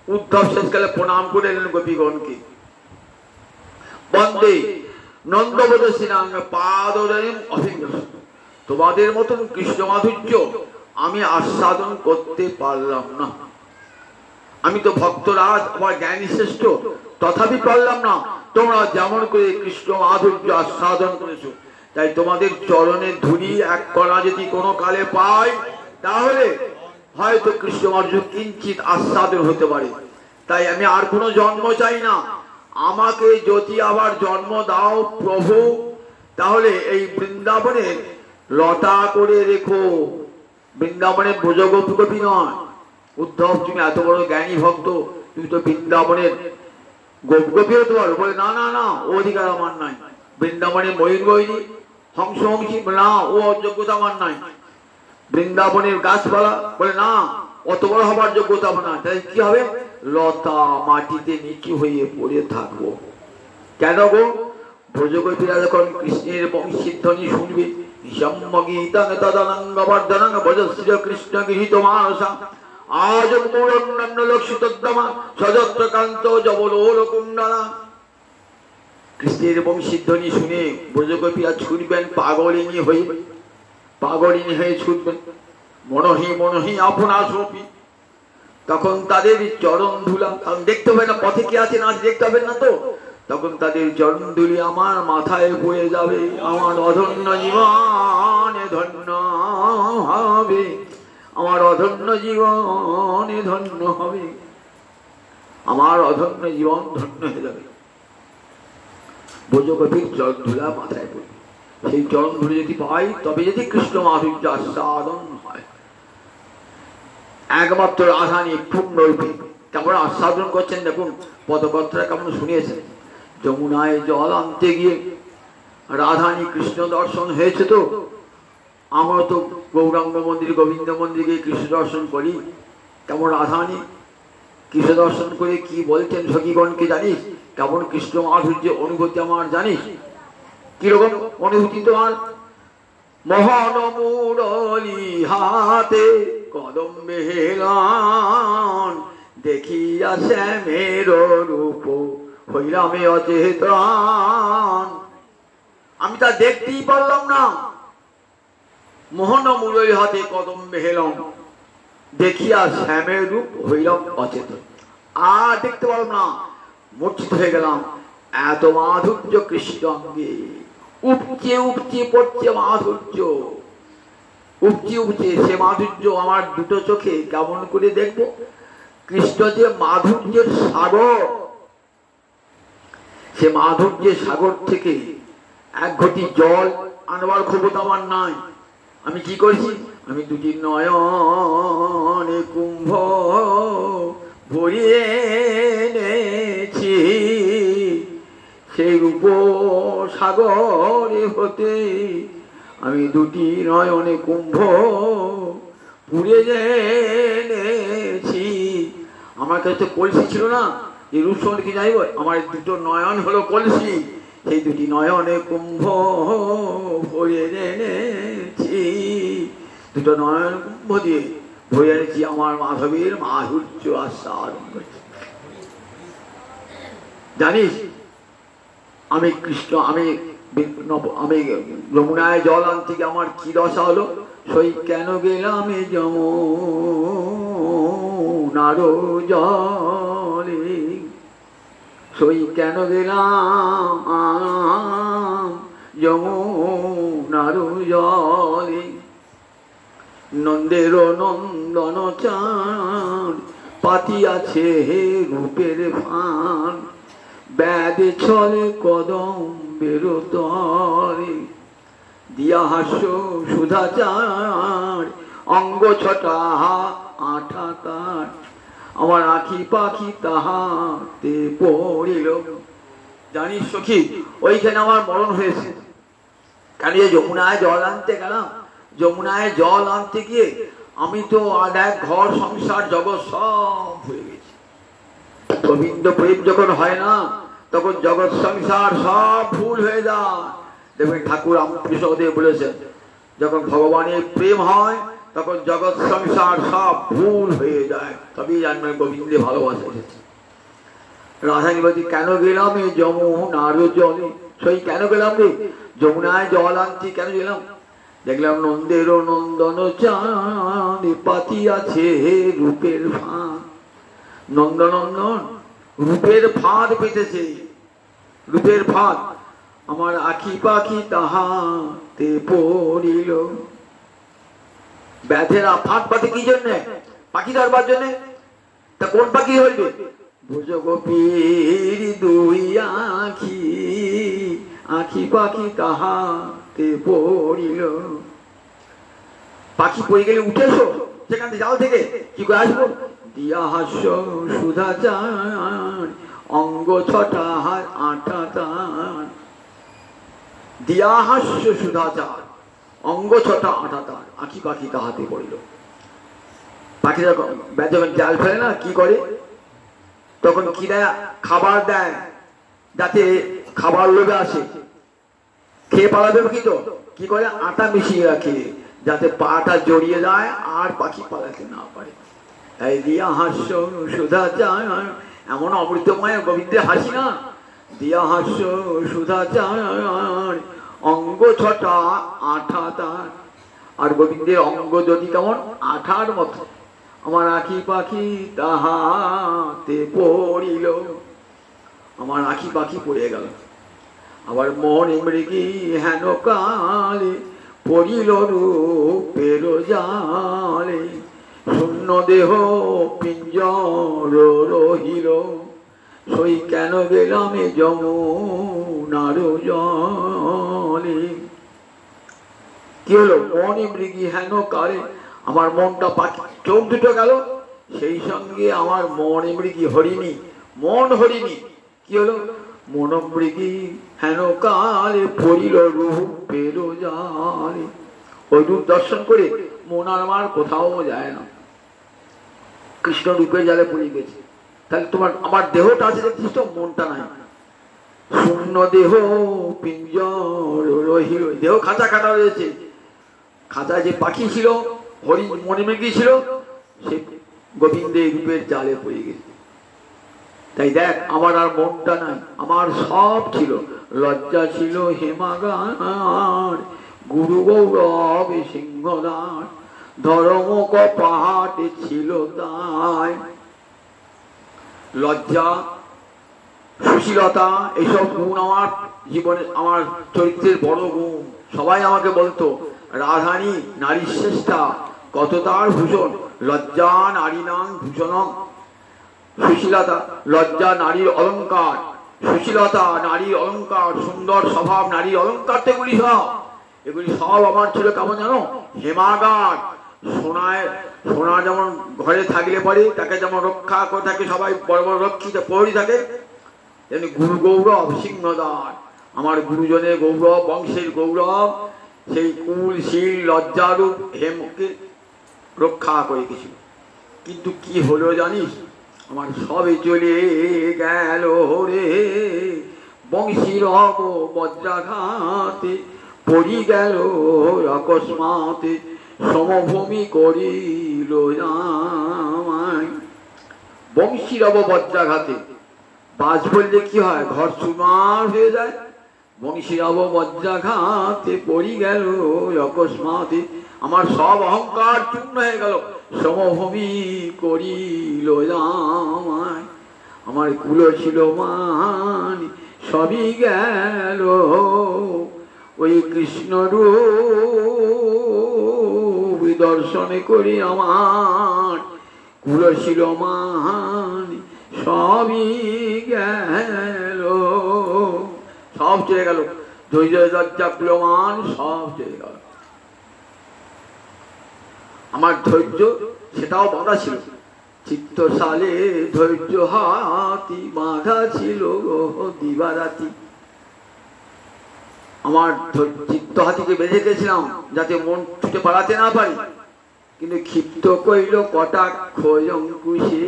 Speaker 1: উদ্ধব শেষকালে প্রণাম করে এলেন গোপীগণকে, বন্দে নন্দবোধ শ্রীরাম পাদরেম অভিজ্ঞ। তোমাদের মতন কৃষ্ণ মাধুর্য আমি আস্বাদন করতে পারলাম না। আমি তো ভক্তরাজ, আমার জ্ঞানী শ্রেষ্ঠ, তথাপি পারলাম না। তোমরা যেমন করে কৃষ্ণ মাধুর্য আস্বাদন করেছো, তাই তোমাদের চরণের ধুলি এক কণা যদি কোনো কালে পাই, তাহলে হয়তো কৃষ্ণ মাধুর্য কিঞ্চিত আস্বাদন হতে পারে। তাই আমি আর কোনো জন্ম চাই না। আমাকে যদি আবার জন্ম দাও প্রভু, তাহলে এই বৃন্দাবনে লতা করে রেখো। বৃন্দাবনে ব্রজগোপ গোপী নয়। উদ্ধব, তুমি এত বড় জ্ঞানী ভক্ত, তুমি তো বৃন্দাবনের গোপগোপী হতে পারো। বলে না না না, ও অধিকার আমার নাই। বৃন্দাবনে ময়ূর বৈরী, হংস হংসী, না, ও যোগ্যতা আমার নাই। বৃন্দাবনের গাছপালা, বলে না, অত বড় হবার যোগ্যতা আমার নাই। তাই কি হবে? লতা মাটিতে নিচু হয়ে পড়ে থাকবো। কেন গো? ব্রজগোপীরা যখন কৃষ্ণের বংশীর ধ্বনি শুনবে, কৃষ্ণ গৃহীত মানসা আজ মূরন্যান্য লক্ষিতোদ্যমা সযত্র কান্ত জবলোল কুণ্ডলা। কৃষ্ণের বংশীর ধ্বনি শুনে ব্রজগোপীরা ছুটবেন পাগলিনী হয়ে, পাগলিনী হয়ে ছুটবেন। মনহি মনহি আপনা সপি, তখন তাদের চরণ ধুলা, কারণ দেখতে হবে না পথে কি আছে না দেখতে হবে না, তো তখন তাদের চরণ ধুলি আমার মাথায় পড়ে যাবে। আমার অধন্য জীবনে ধন্য হবে, আমার অধন্য জীবনে ধন্য হবে, আমার অধন্য জীবন ধন্য হয়ে যাবে। ব্রজগোপীর চরণ ধুলা মাথায় পড়ে, সেই চরণ ধুলি যদি পাই, তবে যদি কৃষ্ণ মাধুর্য আস্বাদন হয়। একমাত্র রাধানী পূর্ণরূপে কেমন আস্বাদন করছেন দেখুন। পদকর্তারা কেমন শুনিয়েছেন। যমুনায় জল আনতে গিয়ে রাধানী কৃষ্ণ দর্শন হয়েছে। তো আমরা তো গৌরাঙ্গ মন্দির, গোবিন্দ মন্দিরে কৃষ্ণ দর্শন করি। কেমন রাধানী কৃষ্ণ দর্শন করে কি বলছেন সখীগণকে জানিস? কেমন কৃষ্ণ মাধুর্য অনুভূতি আমার জানিস? কিরকম অনুভূতি তোমার? মোহন মুরলী হাতে কদম্বে হেলান, দেখিয়া শ্যামের রূপ হইলামে অচেতন। আমি তা দেখতেই পারলাম না। মোহন মুরলী হাতে কদম্বে হেলাম, দেখিয়া শ্যামের রূপ হইলাম অচেতন। আর দেখতে পারলাম না, মূর্ছিত হয়ে গেলাম। এত মাধুর্য কৃষ্ণ অঙ্গে, উপচে উপচে পড়ছে মাধুর্য, উপচে উপচে সে মাধুর্য আমার দুটো চোখে কেমন করে দেখব? কৃষ্ণ যে মাধুর্যের সাগর, সে মাধুর্যের সাগর থেকে এক ঘটি জল আনবার ক্ষমতা আমার নাই। আমি কি করেছি? আমি দুটি নয়নে কুম্ভ ভরিয়ে এনেছি, সেই রূপ সাগরে হতে আমি দুটি নয়নে কুম্ভ পুড়ে এনেছি। আমার কাছে তো কলসি ছিল না, এই রূপ সম্বন্ধে কি জানিব? আমার দুটো নয়ন হলো কলসি, সেই দুটি নয়নে কুম্ভ ভরে এনেছি। দুটো নয়ন কুম্ভ দিয়ে ভরে এনেছি আমার মাধবের মাধুর্য আস্বাদন করছি। জানিস আমি কৃষ্ণ, আমি যমুনায় জল আনতে গিয়ে আমার কি দশা হলো? সই কেন গেলাম যমুনার জলে, সই কেন গেলাম যমুনার জলে। নন্দের নন্দন চাঁদ পাতিয়াছে রূপের ফান, ব্যাধে ছলে কদম বেরোতরে, দিয়া হাস্য সুধাচার অঙ্গ ছটা আঠা কাঠ, আমার আঁখি পাখি তাহাতে পড়িল। জানিস সখী, ওইখানে আমার মরণ হয়েছে। কারণ যমুনায় জল আনতে গেলাম, যমুনায় জল আনতে গিয়ে আমি তো আর এক ঘর সংসার জগৎ সব হয়ে গেছি। গোবিন্দ প্রেম যখন হয় না, তখন জগৎ সংসার সব ভুল হয়ে যায়। দেখবেন ঠাকুর রামকৃষ্ণদেব বলেছেন, যখন ভগবানের প্রেম হয় তখন জগৎ সংসার সব ভুল হয়ে যায়, তবেই জানবেন গোবিন্দে ভালোবাসা এসেছে। রাধানী বলছি কেন গেলাম এই যমুনার জলে, সেই কেন গেলাম রে? যমুনায় জল আনছি কেন গেলাম? দেখলাম নন্দের নন্দন চাঁদ পাতিয়াছে রূপের ফাঁদ। নন্দনন্দন রূপের ফাঁদ পেতেছে, রূপের ফাঁদ। আমার আখি পাখি তাহাতে পড়িল। ব্যাধেরা ফাঁদ পাতে কি জন্যে? পাখি ধরবার জন্যে। তা কোন পাখি হইবে? ভুজগোপীর দুই আখি, আখি পাখি তাহাতে পড়িল। পাখি পড়ে গেলে উঠে এসো সেখান থেকে, জাল থেকে কি করে আসবো? দিয়া হাস্য সুধা চান, অঙ্গ ছটা আটা তার। দিয়া হাস্য সুধা চান, অঙ্গ ছটা আটা তার, আখি পাখি তাহাতে পড়িল। পাখিরা যখন জাল ফেলে না, কি করে? তখন কি দেয়? খাবার দেয়, যাতে খাবার লোভে আসে, খেয়ে পালাবে। পাখি তো কি করে? আটা মিশিয়ে রাখে যাতে পাটা জড়িয়ে যায় আর পাখি পালাতে না পারে। তাই দিয়া হাস্য সুধা চান, এমন অমৃতময় গোবিন্দের হাসি না। দিয়া হাস্য সুধা চান, অঙ্গ ছটা আঠা তার। আর গোবিন্দের অঙ্গ যদি কেমন? আঠার মতো। আমার আখি পাখি তাহাতে পড়িল। আমার আখি পাখি পড়ে গেল। আবার মনে মৃগী হেন কালে পড়িল রূপের জালে। শূন্য দেহ পিঞ্জর রহিল, সই কেন গেলাম যমুনার জলে। কি হলো? মনে মৃগী হেন কালে, আমার মনটা পাখি, চোখ দুটো গেল, সেই সঙ্গে আমার মনে মৃগী হরিণী, মন হরিণী। কি হলো? মন মৃগী হেন কালে পড়িল রূপের জালে। ওই রূপ দর্শন করে মন আর আমার কোথাও যায় না, কৃষ্ণ রূপের জালে পড়ে গেছে। তাহলে তোমার আমার দেহটা আছে দেখছিস তো, মনটা নাই। শূন্য দেহ পিঞ্জর রহিল, দেহ খাঁচা কাটা রয়েছে। খাঁচায় যে পাখি ছিল, হরিণ মনে মৃগী ছিল, সে গোবিন্দের রূপের জালে পড়ে গেছে। তাই দেখ, আমার আর মনটা নাই, আমার সব ছিল। লজ্জা ছিল হেমাগার, গুরু গৌরব সিংহদার, ধর্ম কপাটে ছিল তাই। লজ্জা, সুশীলতা, এইসব গুণ আমার জীবনে, আমার চরিত্রের বড় গুণ। সবাই আমাকে বলতো রাধানী নারী শ্রেষ্ঠা, কত তার ভূষণ। লজ্জা নারী নাম ভূষণম। সুশীলতা, লজ্জা নারীর অলঙ্কার, সুশীলতা নারীর অলঙ্কার, সুন্দর স্বভাব নারীর অলঙ্কার। এগুলি সব, এগুলি সব আমার ছিল কেমন জানো? হেমাগার। সোনায়, সোনা যেমন ঘরে থাকলে পরে তাকে যেমন রক্ষা করে থাকে সবাই, বড় বড় রক্ষিত প্রহরী থাকে, তেমনি গুরু গৌরব সিংহদার। আমার গুরুজনের গৌরব, বংশের গৌরব, সেই কুল শীল লজ্জারূপ হেমকে রক্ষা করে কিছু। কিন্তু কি হলো জানিস? আমার সবে চলে গেল রে, বংশীর বজ্রাঘাতে পড়ি গেল অকস্মাতে, সমভূমি করিল আমায়। বংশীর বজ্রাঘাতে, বাজ বললে কি হয়? ঘর চুরমার হয়ে যায়। বংশীর বজ্রাঘাতে পড়ি গেল অকস্মাতে, আমার সব অহংকার চূর্ণ হয়ে গেল। সমভূমি করিল আমায়, আমার কুল ছিল মান সবই গেল। ওই কৃষ্ণ রূপ দর্শন করি আমার কুল ছিল মান সবই গেল। সব চলে গেল, ধৈর্য লজ্জা কুলমান সব চলে গেল। আমার ধৈর্য সেটাও বাঁধা ছিল। চিত্তশালে ধৈর্য হাতি বাঁধা ছিল দিবারাতি। আমার চিত্ত হাতিকে বেঁধে গেছিলাম যাতে মন ছুটে পালাতে না পারি। কিন্তু ক্ষিপ্ত কইল কটাক্ষ অঙ্কুশে।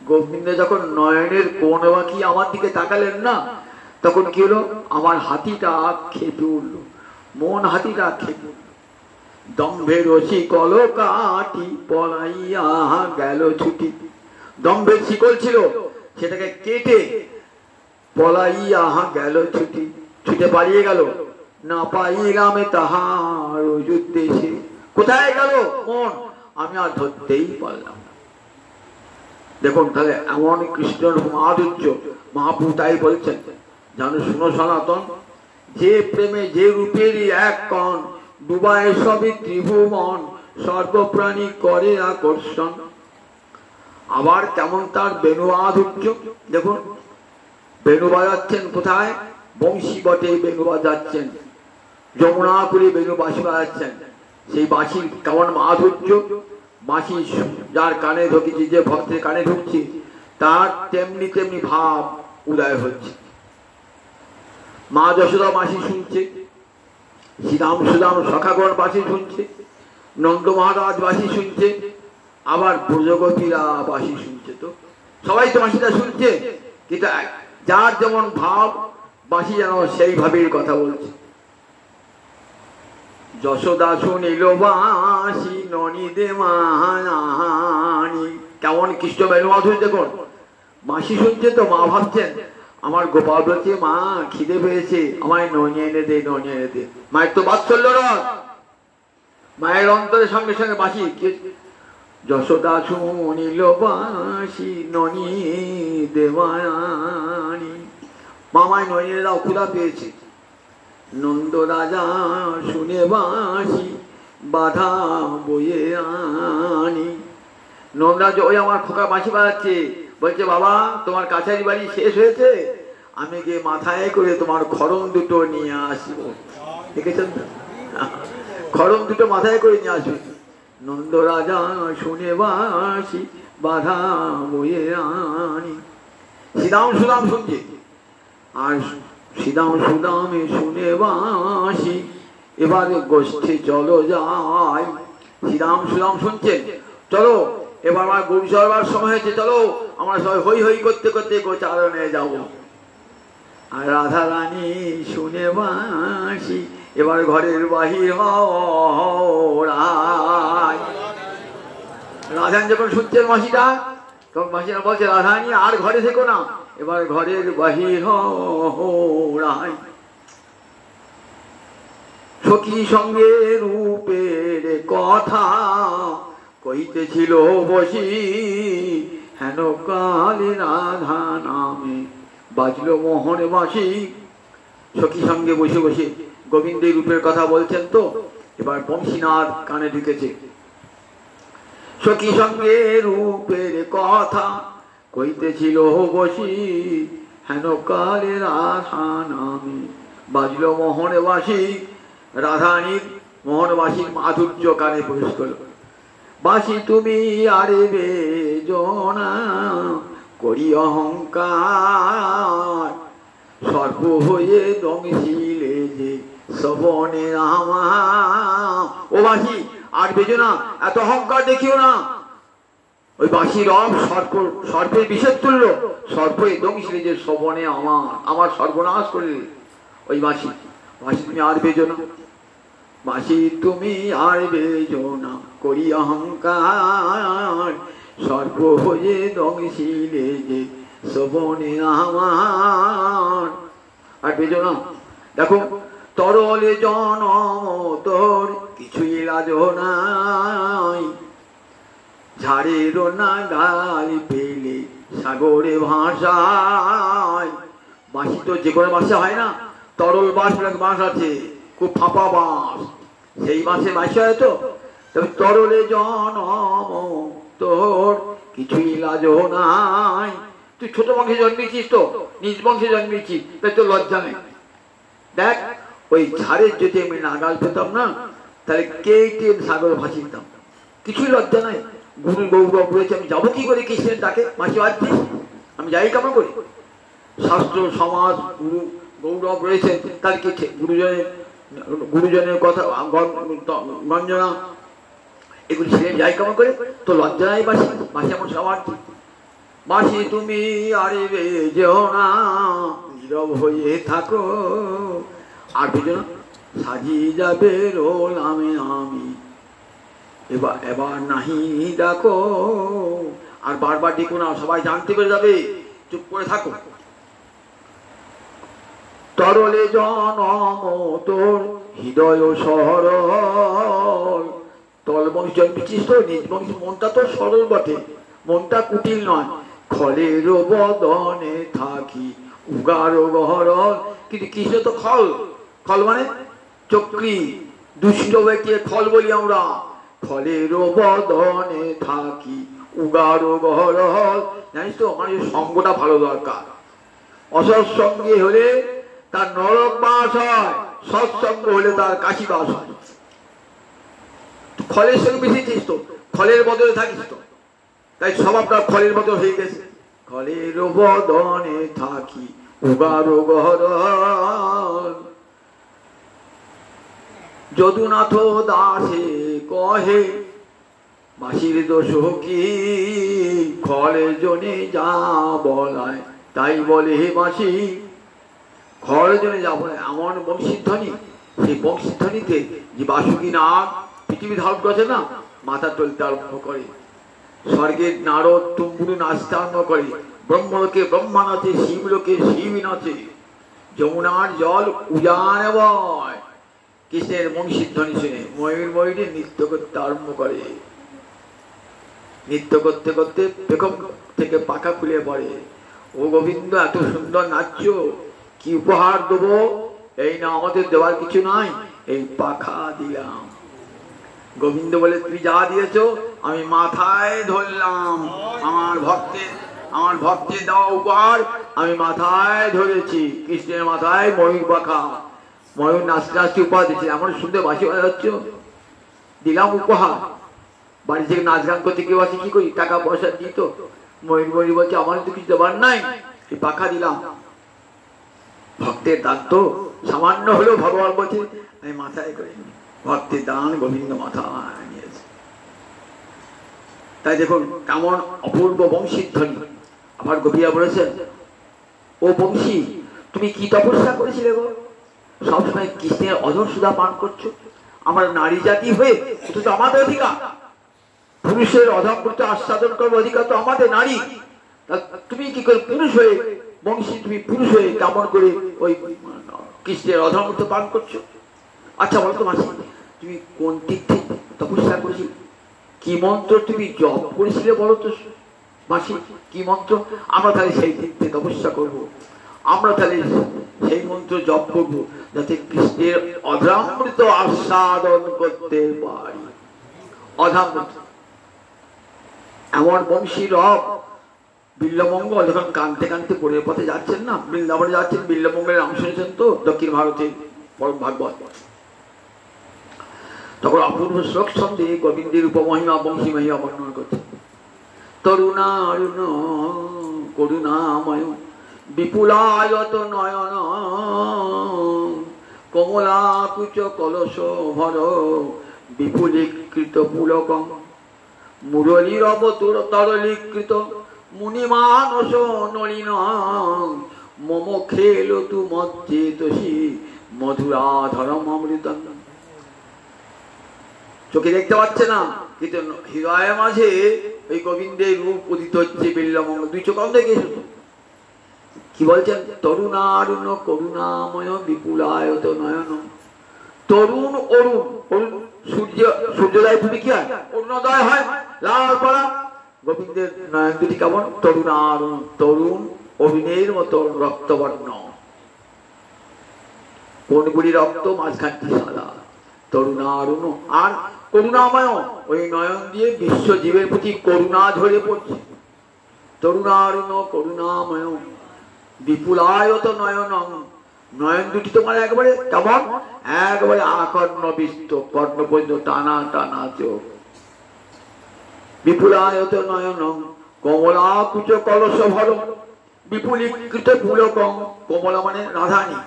Speaker 1: গোবিন্দ যখন নয়নের কোণ বাঁকি আমার দিকে তাকালেন না, তখন কি হলো? আমার হাতিটা খেপে উঠল, মন হাতিটা খেপে উঠল। দম্ভের রশি কলকাঠি পলাইয়া গেল ছুটি। দম্ভের শিকল ছিল, সেটাকে কেটে পলাইয়া গেল ছুটি, ছুটে পালিয়ে গেল। না পাইলাম তাহার উদ্দেশ্যে। কোথায় গেল মন, আমি আর ধরতেই পারলাম না। দেখুন তাহলে এমন কৃষ্ণের মাধুর্য মহাপ্রভু তাই বলছেন, জানো শুনো সনাতন, যে প্রেমে যে রূপেরই এক কণ, ডুবায় সবই ত্রিভুবন, সর্বপ্রাণী করে আকর্ষণ। আবার কেমন তার বেণু মাধুর্য, দেখুন বেণু বাজাচ্ছেন কোথায়, বংশী বটে বেণু বাজাচ্ছেন, যমুনা করে বেণু বাঁশি বাজাচ্ছেন। সেই বাঁশির কেমন মাধুর্য, বাঁশি যার কানে ঢুকেছি, যে ভক্তের কানে ঢুকছি, তার তেমনি তেমনি ভাব উদয় হচ্ছে। মা যশোদা বাঁশি শুনছে, শ্রীরাম সুদাম সখাগণ বাঁশি শুনছে, নন্দ মহারাজ বাঁশি শুনছে, আবার ব্রজগোপীরা বাঁশি শুনছে। তো সবাই তো বাঁশিটা শুনছে, কিন্তু যার যেমন ভাব বাঁশি যেন সেইভাবেই কথা বলছে। যশোদা শুনিল বাঁশি ননিদে মানি, কেমন কৃষ্ণ বেণু মাধুর্য। দেখুন বাঁশি শুনছে তো মা ভাবছেন আমার গোপাল বলছে মা খিদে পেয়েছে, আমায় ননি এনে দে, ননি এনে দে। মায়ের তো বাৎসল্য রস, মায়ের অন্তরের সঙ্গে সঙ্গে বাঁশি। যশোদা শুনিল বাঁশি ননি দেবানি, মামায় ননি এনে দাও, ক্ষুধা পেয়েছে। নন্দ রাজা শুনে বাঁশি বাধা বয়ে আনি, নন্দরাজ ওই আমার খোকা বাঁশি বাজাচ্ছে, বলছে বাবা তোমার কাছারি বাড়ি শেষ হয়েছে, আমি গিয়ে মাথায় করে তোমার খড়ম দুটো নিয়ে আসবো। দেখেছেন খড়ম দুটো মাথায় করে নিয়ে আসবে। নন্দ রাজা শুনে বাঁশি বাধা বয়ে আনি, শ্রীরাম সুদাম শুনছে, আর শ্রীরাম সুদামে শুনে বাঁশি এবারে গোষ্ঠী চলো যাই। শ্রীরাম সুদাম শুনছেন, চলো এবার আমার গরু চড়বার সময় হয়েছে, চলো আমরা সবাই হই হই করতে করতে গোচারণে যাব। আর রাধা রানী শুনে বাঁশি এবার ঘরের বাহির হরাই। রাধারানী যখন শুনছেন বাঁশিটা, তখন বাঁশিটা বলছে রাধারানী আর ঘরে থেকো না, এবার ঘরের বাহির হরাই। সখী সঙ্গে রূপের কথা কইতেছিল বসি, হেন কালে রাধা নামে বাজলো মোহন বাঁশি। সখী সঙ্গে বসে বসে গোবিন্দের রূপের কথা বলছেন, তো এবার বংশীনাথ কানে ঢুকেছে। সখী সঙ্গে রূপের কথা কইতেছিল বসি, হেন কালে রাধা নামে বাজলো মোহন বাঁশি। রাধারানীর মোহন বাঁশির মাধুর্য কানে প্রবেশ করল। বাঁশি তুমি আরে বেজনা করি অহংকার, সর্ব হয়ে দংশিলে যে শ্রবণে আমার। ও বাঁশি আর বেজনা, এত অহংকার দেখিও না। ওই বাঁশি রব সর্পের বিষের তুল্য, সর্প দংশিলে যে শ্রবণে আমার সর্বনাশ করে। ওই বাঁশি বাঁশি তুমি আর বেজনা, বাঁশি তুমি আর বেজনা করি অহংকার, সর্ব হয়ে দংশিলে যে শ্রবণে আমার। আর বেজনা দেখো, তরলে জনম তোর কিছুই লাজ নাই, ঝাড়ের না গাল পেলে সাগরে ভাষায়। বাঁশি তো যে কোনো বাঁশে হয় না, তরল বাঁশ বাঁশ আছে, খুব ফাঁপা বাঁশ, সেই বাঁশে বাঁশি হয়। তো তবে তরলে জনম তোর কিছুই লাজ নাই, তুই ছোট বংশে জন্মেছিস, তো নিজ বংশে জন্মেছিস, তাই তো লজ্জা নেই। দেখ ওই ঝাড়ের যদি আমি নাগাল পেতাম না, তাহলে কেটে সাগরে ভাসিতাম, কিছুই লজ্জা নাই। গুরু গৌরব রয়েছে, আমি যাবো কি করে কৃষ্ণের ডাকে বাঁশি বাজছি, আমি যাই কেমন করি। শাস্ত্র সমাজ গুরু গৌরব রয়েছে, তার কি গুরুজনের কথা গঞ্জনা এগুলি ছেড়ে যাই কেমন করে, তো লজ্জা নাই। বাঁশি বাঁশি এমন সবার বাঁশি তুমি আরে বেজো না, নীরব হয়ে থাকো। আর বেজো সাজিয়ে যাবে রোল আমি এবার নাহি দেখো। আর বারবার ডেকো না, সবাই জানতে পেরে যাবে, চুপ করে থাকো। তরলে জনম তোর হৃদয় সরল। তলবংশ বিশিষ্ট নিজ বংশ, মনটা তো সরল বটে, মনটা কুটিল নয়। খলের বদনে থাকি উগার গহরল। কিন্তু কৃষ্ণ তো খল, খল মানে চক্রী দুষ্ট ব্যক্তি, খল বলি আমরা। খলের বদনে থাকি উগার গহরল। জানিস তো মানুষের সঙ্গটা ভালো দরকার। অসৎসঙ্গে হলে তার নরক বাস হয়, সৎসঙ্গ হলে তার কাশি বাস হয়। খলের সঙ্গে মিশেছিস তো, খলের বদলে থাকিস তো, তাই স্বভাবটা খলের বদল হয়ে গেছে। খলের বদনে থাকি উগার গহরল। যদুনাথ দাসে কহে বাসির দোষ কি, খলে জনে যা বলায় তাই বলে হে বাসি। খলে জনে যা বলে এমন বংশীধ্বনি, সেই বংশীধ্বনিতে যে বাসুকি নাগ পৃথিবী ধারণ করেছে না, মাথা টলতে আরম্ভ করে। স্বর্গের নারদ তুম্বুরু নাচতে আরম্ভ করে। ব্রহ্মলোকে ব্রহ্মা নাচে, শিবলোকে শিব নাচে। যমুনার জল উজান বয় কৃষ্ণের বংশীধ্বনি শুনে ময়ূর ময়ূরে নৃত্য করতে আরম্ভ করে। নৃত্য করতে করতে পেখম থেকে পাখা খুলে পড়ে। ও গোবিন্দ, এত সুন্দর নাচছ, কি উপহার দেবো? এই না, আমাদের দেওয়ার কিছু নাই, এই পাখা দিলাম। গোবিন্দ বলে, তুমি যা দিয়েছ আমি মাথায় ধরলাম। আমার ভক্তের দেওয়া উপহার আমি মাথায় ধরেছি। কৃষ্ণের মাথায় ময়ূর পাখা, ময়ূর নাচতে নাচতে উপহার দিচ্ছে। এমন সুন্দর বাসি বাজাচ্ছ, দিলাম উপহার। বাড়ি থেকে নাচ গান করতে কেউ আসে, কি করি? টাকা পয়সা দিত। ময়ূর ময়ূর বলছে, আমার তো কিছু দেবার নাই, এই পাখা দিলাম। ভক্তের দান তো সামান্য হলেও ভগবান বলছে আমি মাথায় করি। ভক্তের দান গোবিন্দ মাথায় নিয়েছে। তাই দেখুন কেমন অপূর্ব বংশীধ্বনি। আবার গোপীরা বলেছেন, ও বংশী, তুমি কি তপস্যা করেছিলে গো? সবসময় কৃষ্ণের অধর সুধা পান করছো। আমরা নারী জাতি হয়ে এটা তো আমাদের অধিকার। পুরুষের অধমৃত আস্বাদন করার অধিকার তো আমাদের নারী। তুমি কি করে পুরুষ হয়ে, বংশী তুমি পুরুষ হয়ে কেমন করে ওই কৃষ্ণের অধমৃত পান করছো? আচ্ছা বলতো মাসি, তুমি কোন দিক থেকে তপস্যা করেছিলে? কি মন্ত্র তুমি জপ করেছিলে বলো তো মাসি, কি মন্ত্র? আমরা তাহলে সেই দিক থেকে তপস্যা করবো। আমরা তাহলে সেই মন্ত্র জপ করবো, যাতে কৃষ্ণের অধরামৃত আস্বাদন করতে পারি। অধরামৃত এমন বংশী রব। বিল্লমঙ্গল যখন কানতে কানতে পরের পথে যাচ্ছেন না, বৃন্দাবনে যাচ্ছেন, বিল্লমঙ্গলের নাম শুনেছেন তো, দক্ষিণ ভারতে পরম ভাগবত। তখন অপূর্ব শ্লোক ছন্দে গোবিন্দের উপমহিমা বংশী মহিমা বর্ণনা করছেন। তরুণারুণ করুণাময় বিপুলায়ত নয়ন, কমলাকুচ কলস ভর বিপুলীকৃত পুলকম, মুরলীর অবতুর তরলীকৃত মুনিমানস নলিন, মম খেল তু মজ্জেতসি মধুরাধরম অমৃতম। চোখে দেখতে পাচ্ছে না, কিন্তু হৃদয়ের মাঝে ওই গোবিন্দের রূপ উদিত হচ্ছে। বিল্লমঙ্গল দুই চোখ দেখে কি বলছেন? তরুণারুণ করুণাময় বিপুলায়ত নয়ন। তরুণ অরুণ, অরুণ সূর্য, সূর্যোদয় তুমি কি হয়? অরুণোদয় হয়, লাল পড়া। গোবিন্দের নয়ন দুটি কেমন? তরুণারুণ, তরুণ অরুণের মতো রক্তবর্ণ। কোনগুলি রক্ত, মাঝখানটি সাদা। তরুণারুণ আর করুণাময়, ওই নয়ন দিয়ে বিশ্বজীবের প্রতি করুণা ঝরে পড়ছে। তরুণারুণ করুণাময় বিপুলায়ত নয়ন। নয়ন দুটি তোমার একবারে কেমন? একবারে আকর্ণ বিস্ত, কর্ণ পর্যন্ত টানা টানা চোখ। বিপুলায়ত নয়ন কমলাকুচ কলস ভর বিপুলীকৃত পুলকম। কমলা মানে রাধানী,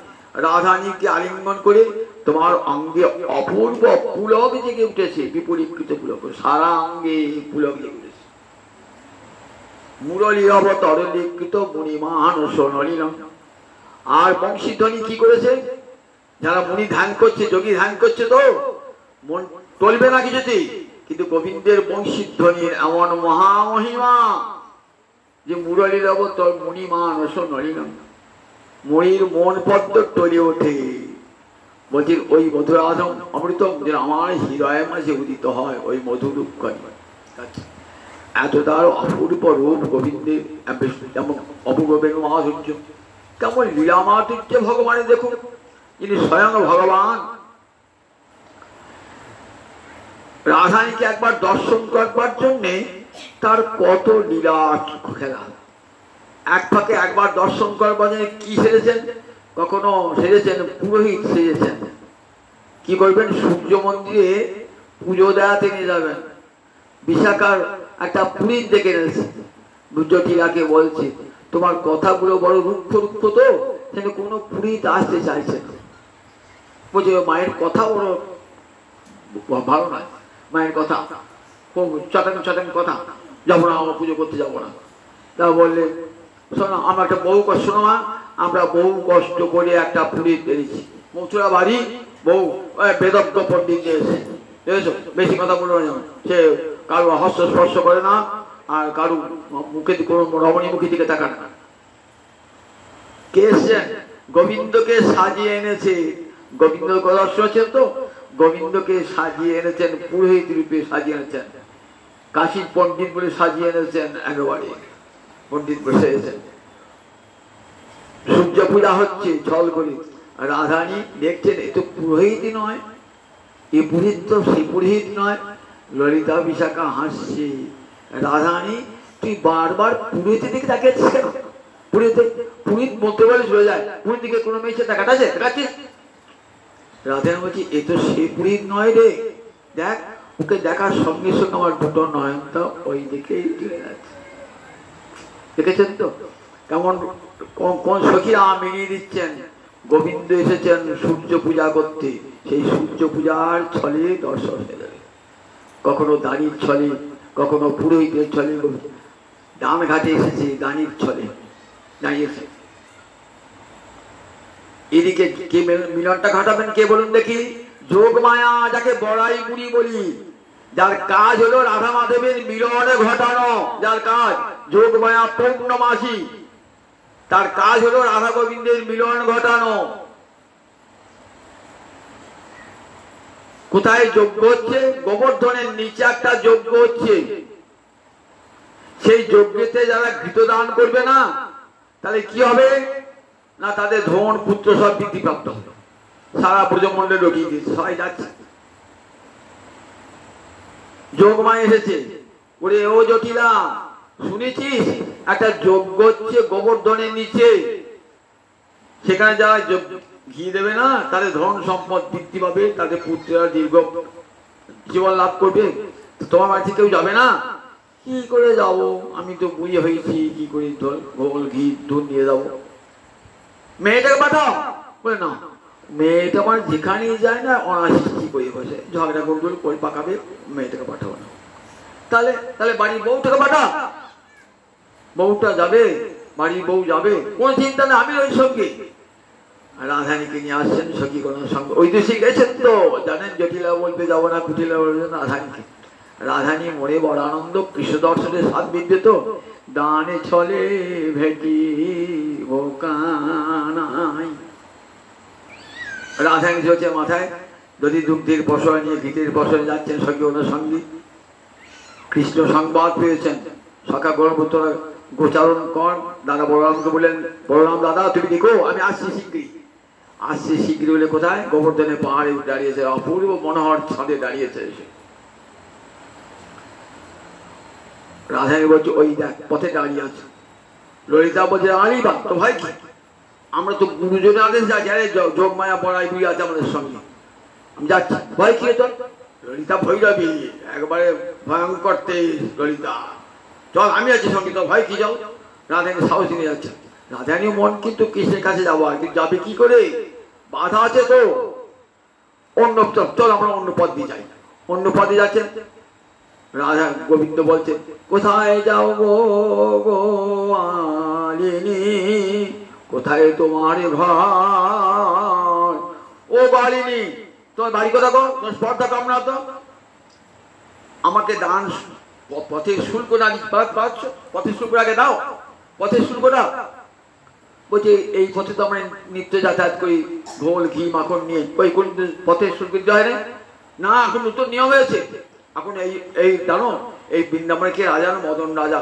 Speaker 1: রাধানীকে আলিঙ্গন করে তোমার অঙ্গে অপূর্ব পুলক জেগে উঠেছে। বিপুলীকৃত পুলক, সারা অঙ্গে পুলক জেগে উঠেছে। মুরলী অবতরলীকৃত মুনিমানস নলিন। আর বংশীধ্বনি কি করেছে? যারা মুনি ধ্যান করছে, যোগী ধ্যান করছে, তো মন টলবে না কিছুতেই। কিন্তু গোবিন্দের বংশীধ্বনির এমন মহামহিমা যে মুরলীর অবতর মুনিমানস নলিন। ময়ূর মন পদ্ম টলে ওঠে। বলছি ওই মধুর আদম অমৃতম যেন আমার হৃদয়ের মাঝে উদিত হয়, ওই মধুরূপ করে। এত তার অপূর্ব রূপ গোবিন্দের, যেমন অপূর্বের মাধুর্য, কেমন লীলা মাধুর্য ভগবানের দেখুন, যিনি স্বয়ং ভগবান। রাধানীকে একবার দর্শন করবার জন্যে তার কত লীলা খেলা। এক ফাঁকে একবার দর্শন করবার জন্য কি সেরেছেন, কখনো সেরেছেন পুরোহিত সেরেছেন। কি করবেন, সূর্য মন্দিরে পুজো দেওয়াতে নিয়ে যাবেন, বিশাখার একটা পুরীর দেখে এনেছে। জটিলাকে বলছে তোমার কথাগুলো বড় রুক্ষ রুক্ষ, তো সেটা কোনো পুরীতে আসতে চাইছে না। বলছে মায়ের কথা বড় ভালো নয়, মায়ের কথা খুব চটাং চটাং কথা, যাবো না, আমার পুজো করতে যাবো না। তা বললে শোনো, আমার একটা বহু কষ্ট, শোনো মা, আমরা বহু কষ্ট করে একটা পুরী পেরেছি, মথুরা বাড়ি, বহু বেদজ্ঞ পণ্ডিত এসে, বুঝেছো, বেশি কথা বলবো না, সে কারো হস্ত স্পর্শ করে না, আর কারো মুখে কোনো রমণী মুখী দিকে তাকান না। কে এসছেন, গোবিন্দকে সাজিয়ে এনেছে। গোবিন্দ দর্শন হচ্ছেন তো, গোবিন্দকে সাজিয়ে এনেছেন, পুরোহিত রূপে সাজিয়ে এনেছেন, কাশীর পণ্ডিত বলে সাজিয়ে এনেছেন, একেবারে পণ্ডিত বসে এসেছেন। সূর্য পূজা হচ্ছে ছল করে, রাধানী দেখছেন এ তো পুরোহিত নয়, এ পুরোহিত তো সেই পুরোহিত নয়। ললিতা বিশাখা হাসছে, রাধানী তুই বারবার পুরোহিতের দিকে তাকিয়েছিস কেন? পুরোহিত পুরোহিত বলতে বলে চলে যায়, পুরীর দিকে কোনো মেয়ে দেখাটা আছে, দেখাচ্ছিস? রাধানী বলছি এ তো সে পুরোহিত নয় রে, দেখ ওকে দেখার সঙ্গে সঙ্গে আমার দুটো নয়নটা ওই দিকেই চলে যাচ্ছে। দেখেছেন তো কেমন কোন সখীরা মিলিয়ে দিচ্ছেন, গোবিন্দ এসেছেন সূর্য পূজা করতে, সেই সূর্য পূজার ছলে দর্শন হয়ে যাবে। কখনো দানির ছলে, কখনো পুরোহিতের ছলে, ডান ঘাটে এসেছে দানির ছলে দাঁড়িয়েছে। এদিকে কে মিলনটা ঘটাবেন, কে বলুন দেখি? যোগ মায়া, যাকে বড়াই বুড়ি বলি, যার কাজ হলো রাধা মাধবের মিলনে ঘটানো, যার কাজ যোগ মায়া পূর্ণমাসী, তার কাজ হলো রাধা গোবিন্দের মিলন ঘটানো। কোথায় যজ্ঞ হচ্ছে? গোবর্ধনের নিচে একটা যজ্ঞ হচ্ছে। সেই যজ্ঞেতে যারা ঘৃতদান করবে না, তাহলে কি হবে না, তাদের ধন পুত্র সব বৃদ্ধিপ্রাপ্ত হবে। সারা ব্রজমণ্ডলে ঢুকিয়ে দিয়েছে, সবাই যাচ্ছে। যোগমা এসেছে, ওরে ও জটিলা শুনেছিস একটা যজ্ঞ হচ্ছে গোবর্ধনের নিচে, সেখানে যারা ঘি দেবে না তাদের ধন সম্পদ বৃদ্ধি পাবে, তাদের পুত্রেরা দীর্ঘ জীবন লাভ করবে। তোমার বাড়িতে কেউ যাবে না? কি করে যাবো, আমি তো বুড়ি হয়েছি, কি করে গোবর ঘি দুধ নিয়ে যাবো? মেয়েটাকে পাঠাও। বলে না, মেয়েটা আমার যেখানে যায় না অনাসৃষ্টি করে বসে, ঝগড়া গোল করে পাকাবে, মেয়েটাকে পাঠাবো না। তাহলে তাহলে বাড়ির বউটাকে পাঠা। বউটা যাবে, বাড়ির বউ যাবে, কোনো চিন্তা নেই, আমি ওই সঙ্গে। রাধানীকে নিয়ে আসছেন সখী কোন সঙ্গে, ওই দেশে গেছেন তো জানেন, জটিলা বলবে যাবো না, কুটিলা বলবে রাধানীকে। রাধানী মনে বড় আনন্দ, কৃষ্ণ দর্শনের স্বাদ বিদ্যে তো, দানে ছলে ভেটি বোকানাই। রাধানী চলছে মাথায় যদি দুগ্ধের পশয় নিয়ে ঘিতের পশয় যাচ্ছেন সখী ওনার সঙ্গে। কৃষ্ণ সংবাদ পেয়েছেন, সখা গর্ভপুত্র গোচারণ কর। দাদা বলরামকে বললেন, বলরাম দাদা তুমি দেখো আমি আসছি শীঘ্রই। আসছে শীঘ্রই বলে কোথায়? গোবর্ধনের পাহাড়ে দাঁড়িয়েছে, অপূর্ব মনোহর ছাদে দাঁড়িয়েছে এসে। রাধানী বলছে ওই দেখ পথে দাঁড়িয়ে আছে। ললিতা বলছে আলিবা তো ভাই কি, আমরা তো গুরুজনের আদেশ যাচ্ছি, আরে যোগ মায়া পড়াই বুড়ি আছে আমাদের সঙ্গে, আমি যাচ্ছি। ভয় কি চল? ললিতা ভৈরবী একবারে ভয়ঙ্কর তেজ, ললিতা চল আমি আছি সঙ্গে, তো ভয় কি যাও। রাধানী সাহস নিয়ে যাচ্ছে। রাধানী মন কিন্তু কৃষ্ণের কাছে যাবো, আর যাবে কি করে, বাধা আছে তো। অন্য চল আমরা অন্য পথ দিয়ে যাই। অন্য পথে যাচ্ছেন। রাধা গোবিন্দ বলছে কোথায় যাও গো গোয়ালিনী, কোথায় তোমার ঘর? ও বালিনী তোমার বাড়ি কোথা গো? স্পর্ধা কম না তো, আমাকে দান পথের শুল্ক না পাচ্ছ, পথের শুল্ক আগে দাও, পথের শুল্ক দাও। বলছে এই পথে তো আমরা নিত্য যাতায়াত করি, ঘোল ঘি মাখন নিয়ে, ওই কোন পথে সুরকিত হয় না, এখন নতুন নিয়ম হয়েছে। এখন এই জানো এই বৃন্দাবনে কে রাজা, মদন রাজা।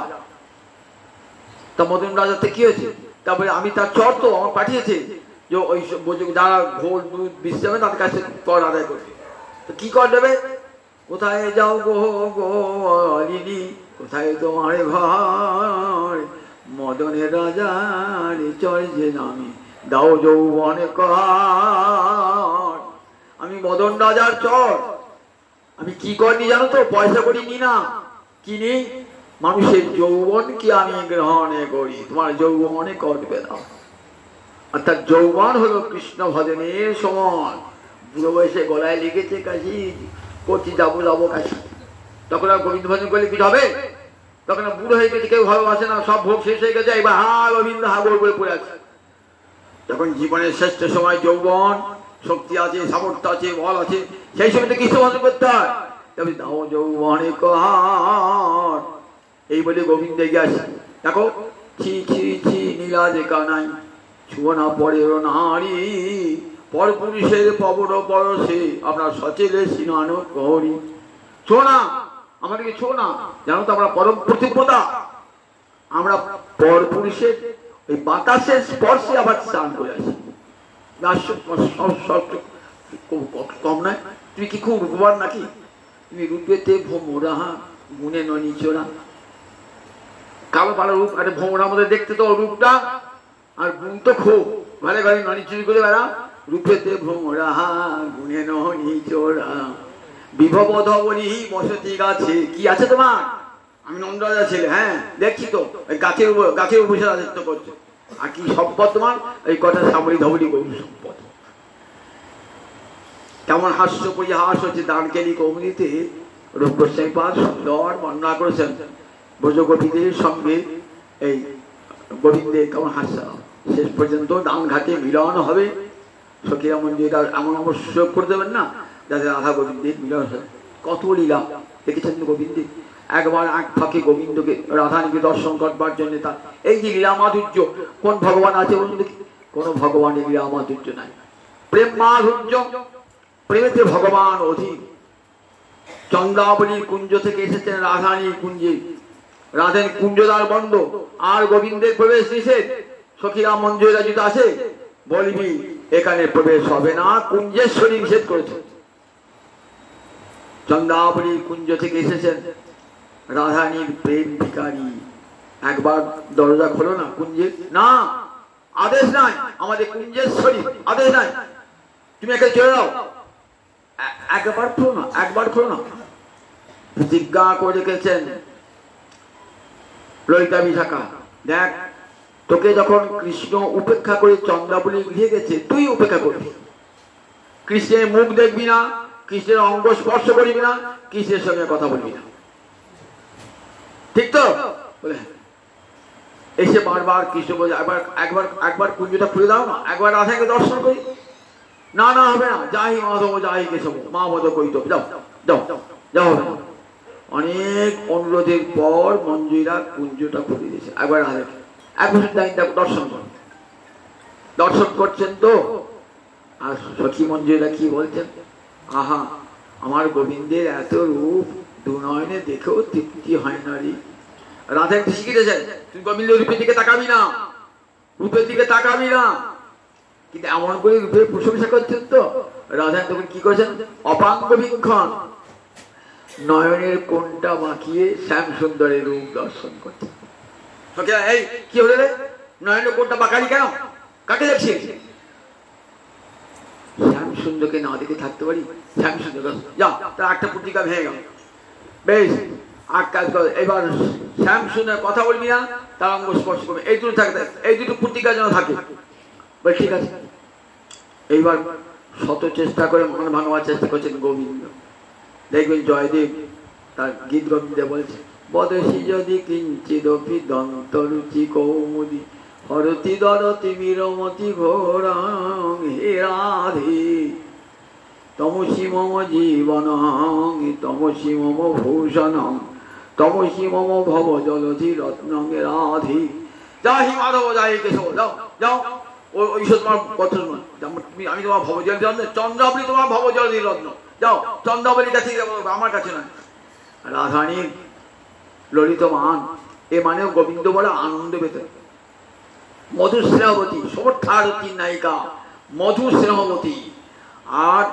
Speaker 1: তা মদন রাজাতে কি হয়েছে, তারপরে আমি তার চর তো আমার পাঠিয়েছে যে ওই যারা ঘোল দুধ বিষ যাবে তাদের কাছে কর আদায় করবে। তো কি কর দেবে, কোথায় যাও গো গো দিদি, কোথায় তোমার ঘর, মদনের রাজার চর যে নামি দাও যৌবনে কর। আমি মদন রাজার চর, আমি কি করি জানো তো, পয়সা করি নি না, কিনি মানুষের যৌবনকে আমি গ্রহণে করি, তোমার যৌবনে করবে না। অর্থাৎ যৌবন হলো কৃষ্ণ ভজনের সমান। বুড়ো বয়সে গলায় লেগেছে কাশি করছি, যাবো কাশি, তখন আর গোবিন্দ ভজন করলে কিছু হবে? তখন বুড়ো হয়ে গেছে, কেউ ভালোবাসে না, সব ভোগ শেষ হয়ে গেছে, এবার হা গোবিন্দ হাগর বলে পড়ে আছে। যখন জীবনের শ্রেষ্ঠ সময় যৌবন, শক্তি আছে, সামর্থ্য আছে, বল আছে, সেই সময় তো কৃষ্ণ ভজন করতে হয়। তবে দাও যৌবনে কর, এই বলে গোবিন্দ এগিয়ে আসে। দেখো ছি ছি ছি নীলাজে কানাই, ছুঁয়ো না পরের নারী, পর পুরুষের পবন পরশে আপনার সচেলে স্নান করি। ছো না, আমাদেরকে ছো না, জানো তো আমরা পরম প্রতিপদা, আমরা পর পুরুষের ওই বাতাসের স্পর্শে আবার স্নান করে আসি। কম নয়, তুমি কি খুব রূপবান নাকি? তুমি রূপেতে ভোমরা গুণে ননি চোরা, কালো কালো রূপ, একটা ভোমরার মধ্যে দেখতে তো রূপটা, আর গুণ তো খুব ভালো ঘরে ননি চুরি করে বেড়া। রূপেতে ভ্রমরা গুণে ননি চোরা, বিভব ধবনি বসতি গাছে। কি আছে তোমার? আমি নন্দরাজা ছেলে, হ্যাঁ দেখছি তো, গাছের উপর রাজত্ব করছে। আর কি সম্পদ তোমার? এই কথা সাবরি ধবরি গৌরী সম্পদ। কেমন হাস্য পরিহাস হচ্ছে দানকেলি কৌমুদিতে রূপগোস্বামী পাদ সুন্দর বর্ণনা করেছেন। ব্রজগোপীদের সঙ্গে এই গোবিন্দের কেমন হাস্য, শেষ পর্যন্ত দান ঘাটে মিলন হবে। সখীরা মন্দির এমন অবশ্য করে দেবেন না যাতে রাধা গোবিন্দের মিলন হয়। কত লীলা দেখেছেন গোবিন্দের। একবার এক ফাঁকে গোবিন্দকে রাধানীকে দর্শন করবার জন্য তার এই যে লীলা মাধুর্য, কোন ভগবান আছে বলুন দেখি? কোন ভগবানের লীলা মাধুর্য নাই। প্রেম মাধুর্য, প্রেমেতে ভগবান অধিক। চন্দ্রাবলীর কুঞ্জ থেকে এসেছেন রাধানীর কুঞ্জে, রাধেন কুঞ্জদ্বার বন্ধ, আর গোবিন্দের প্রবেশ নিষেধ। সখীরা মঞ্জুরা যদি আসে বলবি এখানে প্রবেশ হবে না, কুঞ্জেশ্বরী নিষেধ করেছে। চন্দ্রাবলীর কুঞ্জ থেকে এসেছেন রাধানীর প্রেম ভিখারী, একবার দরজা খোলো না কুঞ্জে, না আদেশ নাই, আমাদের কুঞ্জেশ্বরী আদেশ নাই, তুমি এখানে চলে যাও। একবার খোলো না, একবার খোলো না। প্রতিজ্ঞা করে রেখেছেন ললিতা বিশাখা, দেখ তোকে যখন কৃষ্ণ উপেক্ষা করে চন্দ্রাবলী গৃহে গেছে, তুই উপেক্ষা করবি। কৃষ্ণের মুখ দেখবি না, কৃষ্ণের অঙ্গ স্পর্শ করবি না, কৃষ্ণের সঙ্গে কথা বলবি না, ঠিক তো? বলে এসে বারবার কৃষ্ণ বলে একবার কুঞ্জটা খুলে দাও না, একবার রাধাকে দর্শন করি। না না হবে না, যাই মাধব যাই কেশব মা মধ কইত, যাও যাও যাও। অনেক অনুরোধের পর মঞ্জুরা কুঞ্জটা খুলে দিয়েছে। একবার রাধাকে এক বছর দর্শন করছেন তো। আর সখী মঞ্জুরা কি বলছেন, আহা আমার গোবিন্দের এত রূপ দু নয়নে দেখেও তৃপ্তি হয় না রে। রাধা একটু শিখে দিয়েছেন, তুই গোবিন্দের রূপের দিকে তাকাবি না, রূপের দিকে তাকাবি না। কিন্তু এমন করে রূপের প্রশংসা করছেন তো রাধা তখন কি করেছেন, অপাঙ্গ বীক্ষণ, নয়নের কোনটা বাঁকিয়ে শ্যাম সুন্দরের রূপ দর্শন করছেন। এই কি হলো রে, নয়নের কোনটা বাঁকালি কেন, কাকে দেখছিস? শ্যাম সুন্দরকে না দেখে থাকতে পারি? শ্যাম সুন্দর যাও, তার একটা পত্রিকা ভেঙে গেল, বেশ আর কাজ কর। এবার শ্যাম সুন্দর কথা বলবি না, তার অঙ্গ স্পর্শ করবে, এই দুটো থাকতে, এই দুটো পত্রিকা যেন থাকে। বল ঠিক আছে। এইবার শত চেষ্টা করে মন ভাঙবার চেষ্টা করছেন গোবিন্দ। দেখবেন জয়দেব তার গীত গোবিন্দে বলছে, বদসি যদি কিঞ্চিদপি দন্তরুচি কৌমুদি হরতি দরতি বিরমতি ঘোরাং হে রাধে তমসি মম জীবনং তমসি মম ভূষণং তমসি মম ভব জলধি রত্নং রাধে। যা হি মাধব যা হি কেশব, যাও যাও। ওই সব তোমার কথা শোনো, আমি তোমার ভবজল রত্ন, চন্দ্রাবলী তোমার ভবজল রত্ন, যাও চন্দ্রাবলীর কাছে যাবো, আমার কাছে নয়। রাধারানীর ললিত মান, এ মানে গোবিন্দ বলে আনন্দ পেত। মধু স্নেহবতী, সমর্থারতী নায়িকা মধু স্নেহবতী, আর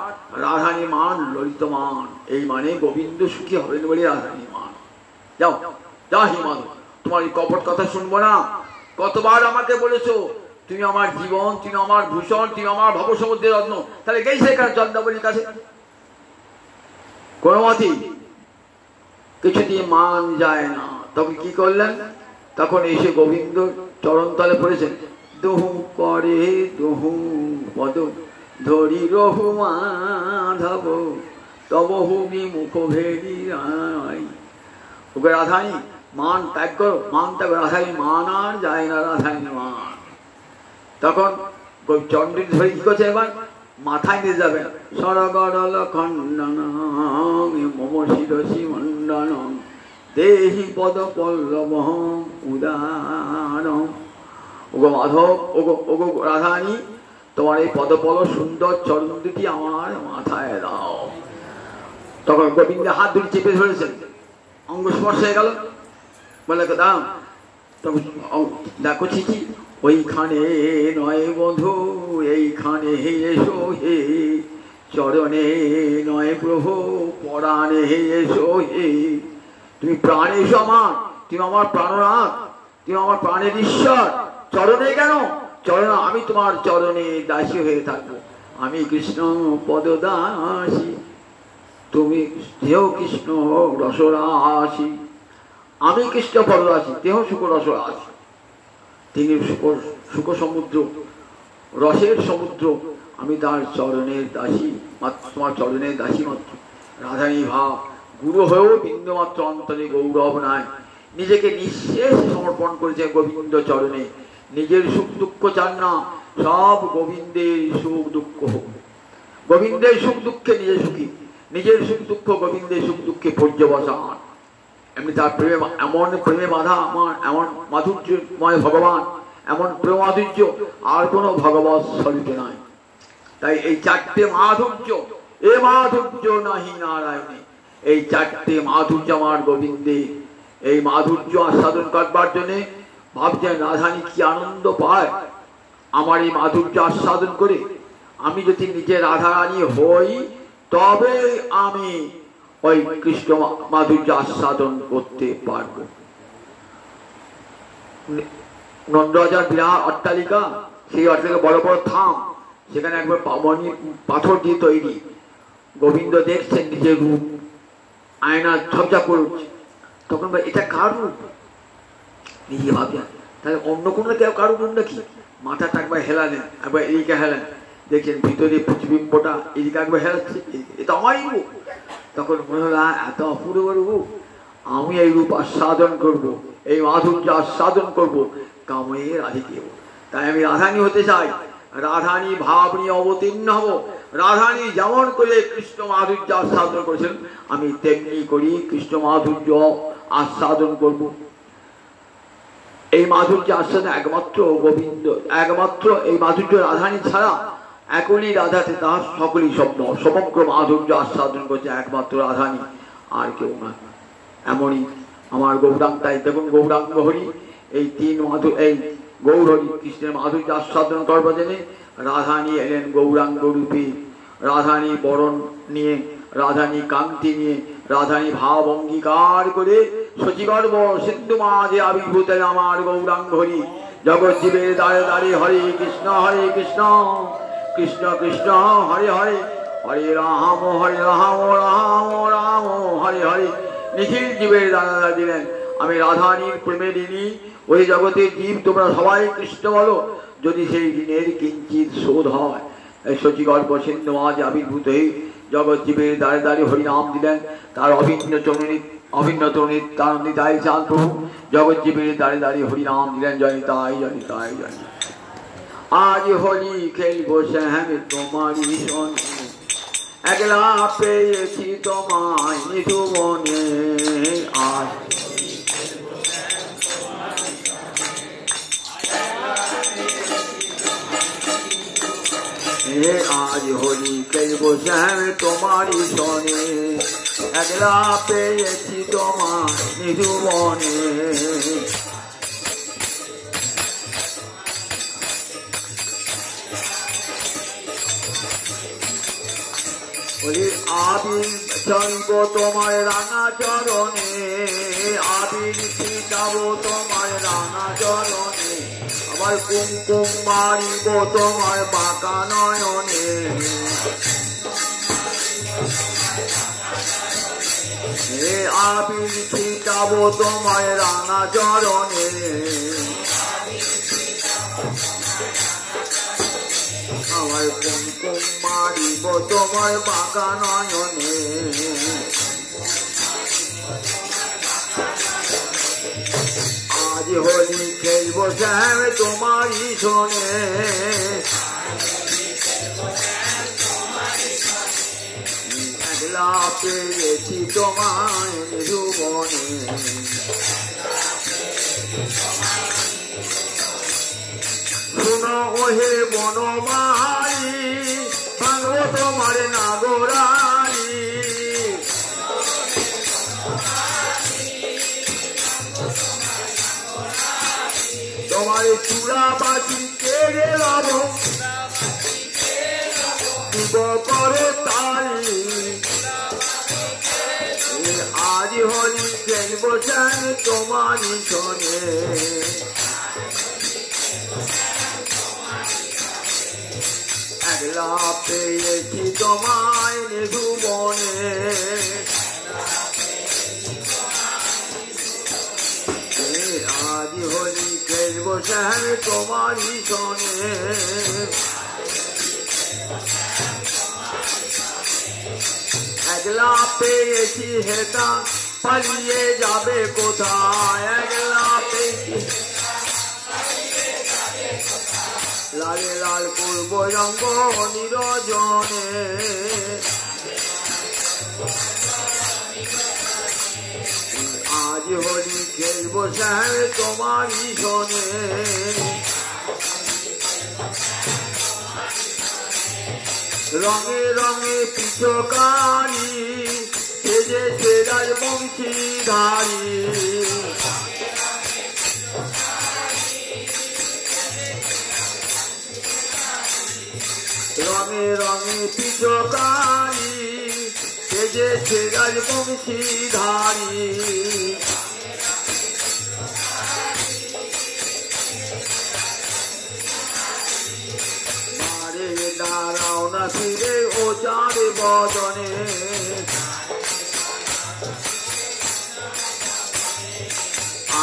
Speaker 1: রাধারানী মান ললিত মান, এই মানে গোবিন্দ সুখী হবেন বলে রাধারানী মান। যাও যা হি মাধব, তোমার এই কপট কথা শুনবো না। কতবার আমাকে বলেছো তুমি আমার জীবন, তুমি আমার ভূষণ, তুমি আমার ভবসমুদ্রের রত্ন, তাহলে গেই সেখানে চন্দ্রাবলীর কাছে। কোনো মতেই কিছু দিয়ে মান যায় না। তখন কি করলেন? তখন এসে গোবিন্দ চরণ তলে পড়েছেন। দোহু করে দোহু পদ ধরি রহু মাধব তব হুমি মুখ ভেরি রায়। ওকে রাধারানী মান ত্যাগ করো, মান ত্যাগ, রাধারানী মান আর যায় না, রাধারানী মান। তখন চন্দ্রী ধরে কি করছে, এবার মাথায় নিয়ে যাবে। সরগরল খণ্ডন মম শিরসি মণ্ডন দেহি পদ পল্লব উদার। ওগো মাধব, ওগো রাধারানী, তোমার এই পদপল সুন্দর চরণ দুটি আমার মাথায় দাও। তখন গোবিন্দ হাত দুটি চেপে ধরেছেন, অঙ্গ স্পর্শ হয়ে গেল। বলে দাও, তখন দেখো চিঠি, ওইখানে নয় বন্ধু এইখানে হে এসো হে, চরণে নয় প্রভু পরাণে হে এসো হে। তুমি প্রাণে এসো আমার, তুমি আমার প্রাণনাথ, তুমি আমার প্রাণের ঈশ্বর। চরণে কেন? চরণ, আমি তোমার চরণে দাসী হয়ে থাকবো। আমি কৃষ্ণ পদদাসী, তুমি দেহ কৃষ্ণ রসরাশি। আমি কৃষ্ণ পদদাসী, দেহ সুখ রসরাশি। তিনি সুখ সমুদ্র, রসের সমুদ্র, আমি তার চরণের দাসী, তোমার চরণের দাসী মাত্র। রাধারানী ভাব, গুরু হয়েও বিন্দু মাত্র অন্তরে গৌরব নাই। নিজেকে নিঃশেষ সমর্পণ করেছে গোবিন্দ চরণে। নিজের সুখ দুঃখ চান না, সব গোবিন্দের সুখ দুঃখ হোক। গোবিন্দের সুখ দুঃখে নিজে সুখী, নিজের সুখ দুঃখ গোবিন্দের সুখ দুঃখে পর্যবসান। এমনি তার প্রেমে, এমন প্রেমে বাধা আমার, এমন মাধুর্যময় ভগবান, এমন প্রেম মাধুর্য আর কোনো ভগবৎ স্বরূপে নাই। তাই এই চারটে মাধুর্য, এ মাধুর্য নাহি নারায়ণে, এই চারটে মাধুর্য আমার গোবিন্দে। এই মাধুর্য আস্বাদন করবার জন্যে ভাবছেন রাধারানী কি আনন্দ পায় আমার এই মাধুর্য আস্বাদন করে। আমি যদি নিজে রাধারানী হই তবে আমি ওই কৃষ্ণ মাধুর্য আস্বাদন করতে পারবো। নন্দরাজার বিরাট অট্টালিকা, সেই অট্টালিকা বড় বড় থাম, সেখানে একবার পাথর দিয়ে তৈরি। গোবিন্দ দেখছেন নিজের রূপ, আয়না ঝকঝক করছে। তখন এটা কার রূপ? নিজে ভাবছেন, তাহলে অন্য কোনো কেউ কারো রূপ নাকি? মাথাটা একবার হেলালেন, একবার এদিকে হেলেন, দেখছেন ভিতরে প্রতিবিম্বটা এদিকে একবার হেলাচ্ছে, এটা আমারই রূপ। তখন মনে হলো এত অপূর্ব রূপ, আমি এই রূপ আস্বাদন করব, এই মাধুর্য আস্বাদন করব, কামে রাধিকে। তাই আমি রাধারানী হতে চাই, রাধারানী ভাব নিয়ে অবতীর্ণ হব। রাধারানী যেমন করে কৃষ্ণ মাধুর্য আস্বাদন করেছেন, আমি তেমনি করি কৃষ্ণ মাধুর্য আস্বাদন করব। এই মাধুর্য আস্বাদন একমাত্র গোবিন্দ, একমাত্র এই মাধুর্য রাধারানী ছাড়া একই রাধাতে তাহার সকলই স্বপ্ন। সমগ্র মাধুর্য আস্বাদন করছে একমাত্র রাধারানী, আর কেউ না। এমনই আমার গৌরাঙ্গ। তাই দেখুন গৌরাঙ্গ হরি, এই তিন এই গৌর হরি কৃষ্ণের মাধুর্য আস্বাদন করবার জন্য রাধারানী এলেন গৌরাঙ্গ রূপে। রাধারানী বরণ নিয়ে, রাধারানী কান্তি নিয়ে, রাধারানী ভাব অঙ্গীকার করে শচীগর্ভ সিন্ধু মাঝে আবির্ভূত আমার গৌরাঙ্গ হরি। জগৎ জীবের দ্বারে দ্বারে হরে কৃষ্ণ কৃষ্ণ কৃষ্ণ হরে হরে, হরে রাম রাম রাম হরে হরে। নিখিল জীবের দ্বারা দিলেন আমি রাধারানীর প্রেমে ঋণী। ওই জগতের জীব তোমরা সবাই কৃষ্ণ বলো, যদি সেই ঋণের কিঞ্চিত শোধ হয়। শচীগর্ভ সিন্ধু মাঝে আবির্ভূত হয়ে জগৎ জীবের দ্বারে দ্বারে হরিনাম দিলেন। তার অভিন্ন তরুণী তার নিতাই চাঁদ প্রভু জগৎ জীবের দ্বারে দ্বারে হরিনাম দিলেন। জনিতাই জনিতাই জনি। আজ হোলি খেলবো শ্যাম তোমারি শোনে, একলা পেয়েছি তোমায় নিধুবনে। আজ হে আজ হলি খেলব শ্যাম তোমারই সনে, একলা পেয়েছি তোমার নিধুবনে। আবির চলব তোমার রাঙা চরণে, আবির ছিটাবো তোমার রাঙা চরণে, আবার কুমকুম মারিব তোমার বাঁকা নয়নে। হে আবির ছিটাবো তোমার রাঙা চরণে, আমার কুমকুম মারিব তোমার বাঁকা নয়নে। আজ হোলি খেলব শ্যাম তোমারই শোনে, একলা পেয়েছি তোমায় নিধুবনে। শুনো ওহে বনমালী, ভাঙব তোমার নাগরালী, তোমার চূড়া বাকি কেড়ে লব, দিব করে তালি। আজ হলি খেলব শ্যাম তোমারই শোনে, একলা পেয়েছি তোমায় নিধুবনে। আজ হলি খেলব শ্যাম তোমারই শোনে, একলা পেয়েছি হেতা পালিয়ে যাবে কোথায়, একলা পেয়েছি লালে লাল করব রঙ্গ নিরজনে। আজ হোলি খেলব শ্যাম তোমারই শোনে, রঙে রঙে পিছকারি সেজেছে রাজবংশীধারী, রঙে রঙে পিছকারি সেজেছে রাজবংশীধারী। মারে দাঁড়াও না ফিরে ও চাঁদ বদনে,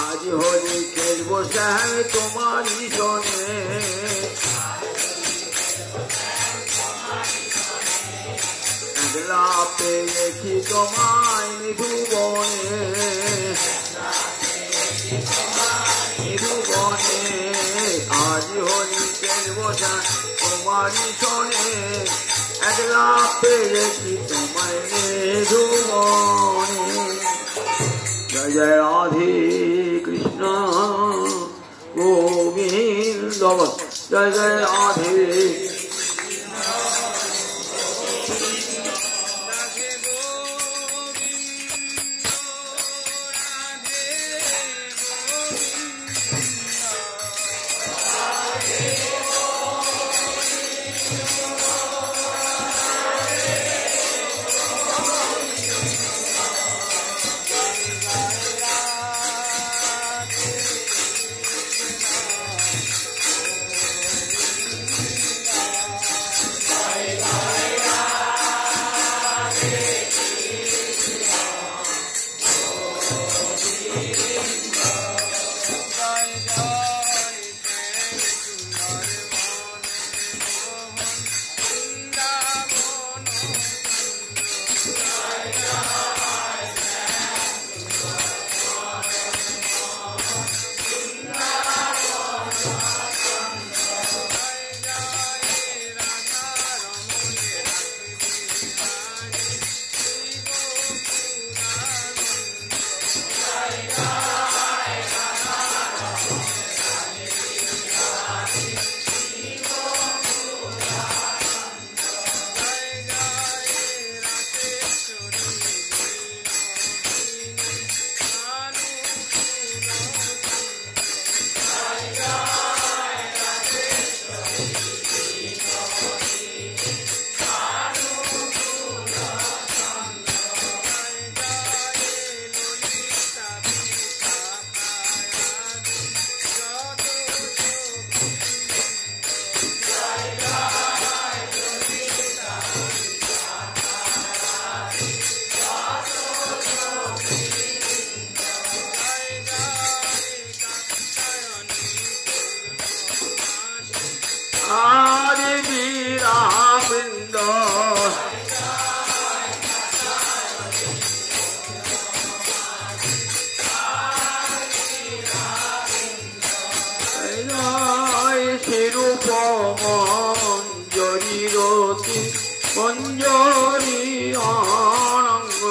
Speaker 1: আজ হোলি খেলব শ্যাম তোমারই শোনে, একলা পেয়েছি তোমায় নিধুবনে, নিধুবনে। আজ হোলি খেলব শ্যাম তোমারই শোনে, একলা পেয়েছি তোমায় নিধুবনে। জয় জয় রাধে কৃষ্ণ গোবিন্দ, জয় জয় রাধে। মঞ্জরি অনঙ্গ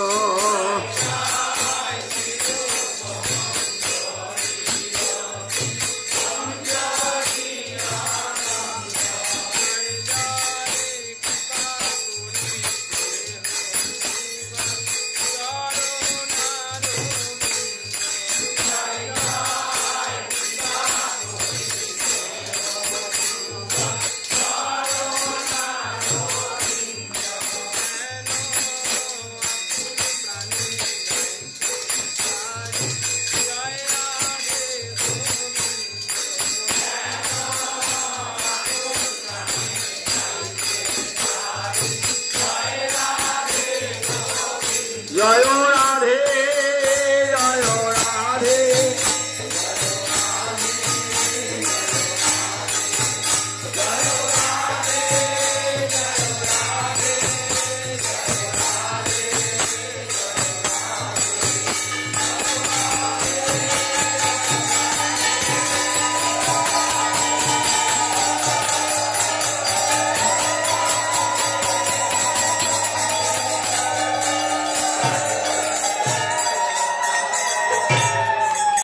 Speaker 1: জয়